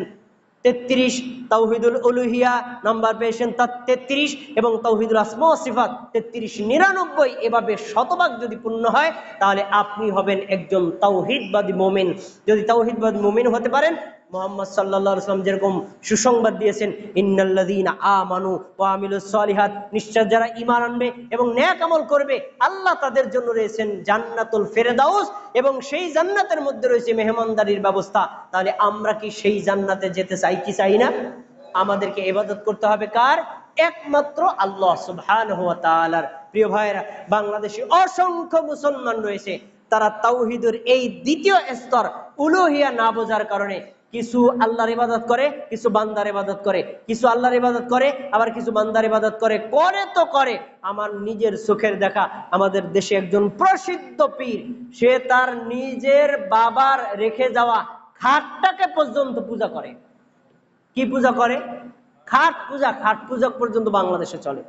33, তাওহীদুল উলুহিয়া নাম্বার পেয়েছেন 33, এবং তাওহীদুল আসমা ওয়াস সিফাত 33-99 এভাবে শতভাগ যদি পূর্ণ হয় তাহলে আপনি হবেন একজন তাওহীদবাদী মুমিন। যদি তাওহীদবাদী মুমিন হতে পারেন, মুহাম্মদ সাল্লাল্লাহু আলাইহি ওয়াসাল্লাম যেরকম সুসংবাদ দিয়েছেন, ইন্নাল্লাযীনা আমানু ওয়া আমিলুস সলিহাত, নিশ্চয় যারা ঈমান আনবে এবং নেক আমল করবে আল্লাহ তাদের জন্য রয়েছেন জান্নাতুল ফেরদাউস, এবং সেই জান্নাতের মধ্যে রয়েছে মেহমানদারির ব্যবস্থা। তাহলে আমরা কি সেই জান্নাতে যেতে চাই কি চাই না? আমাদেরকে ইবাদত করতে হবে কার? একমাত্র আল্লাহ সুবহানাহু ওয়া তাআলার। প্রিয় ভাইরা, বাংলাদেশে অসংখ্য মুসলমান রয়েছে, তারা তাওহীদের এই দ্বিতীয় স্তর উলুহিয়া না বোঝার কারণে কিছু আল্লাহর ইবাদত করে, কিছু বান্দার ইবাদত করে, কিছু আল্লাহর ইবাদত করে, আবার কিছু বান্দার ইবাদত করে। করে তো করে, আমার নিজের চোখের দেখা আমাদের দেশে একজন প্রসিদ্ধ পীর, সে তার নিজের বাবার রেখে যাওয়া খাটটাকে পর্যন্ত পূজা করে। কি পূজা করে? খাট পূজা। খাট পূজা পর্যন্ত বাংলাদেশে চলে।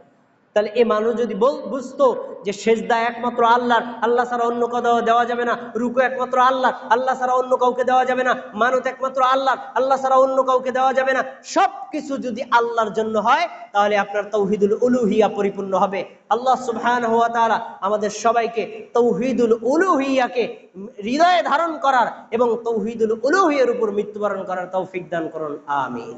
তাহলে এই মানুষ যদি বুঝতো যে সেজদা একমাত্র আল্লাহর, আল্লাহ ছাড়া অন্য কাউকে দেওয়া যাবে না, রুকু একমাত্র আল্লাহ, আল্লাহ ছাড়া অন্য কাউকে দেওয়া যাবে না, মানত একমাত্র আল্লাহ, আল্লাহ ছাড়া অন্য কাউকে দেওয়া যাবে না, সবকিছু যদি আল্লাহর জন্য হয় তাহলে আপনার তাওহীদুল উলুহিয়া পরিপূর্ণ হবে। আল্লাহ সুবহানাহু ওয়া তাআলা আমাদের সবাইকে তাওহীদুল উলুহিয়াকে হৃদয়ে ধারণ করার এবং তাওহীদুল উলুহিয়ার উপর মৃত্যুবরণ করার তৌফিক দান করুন। আমিন।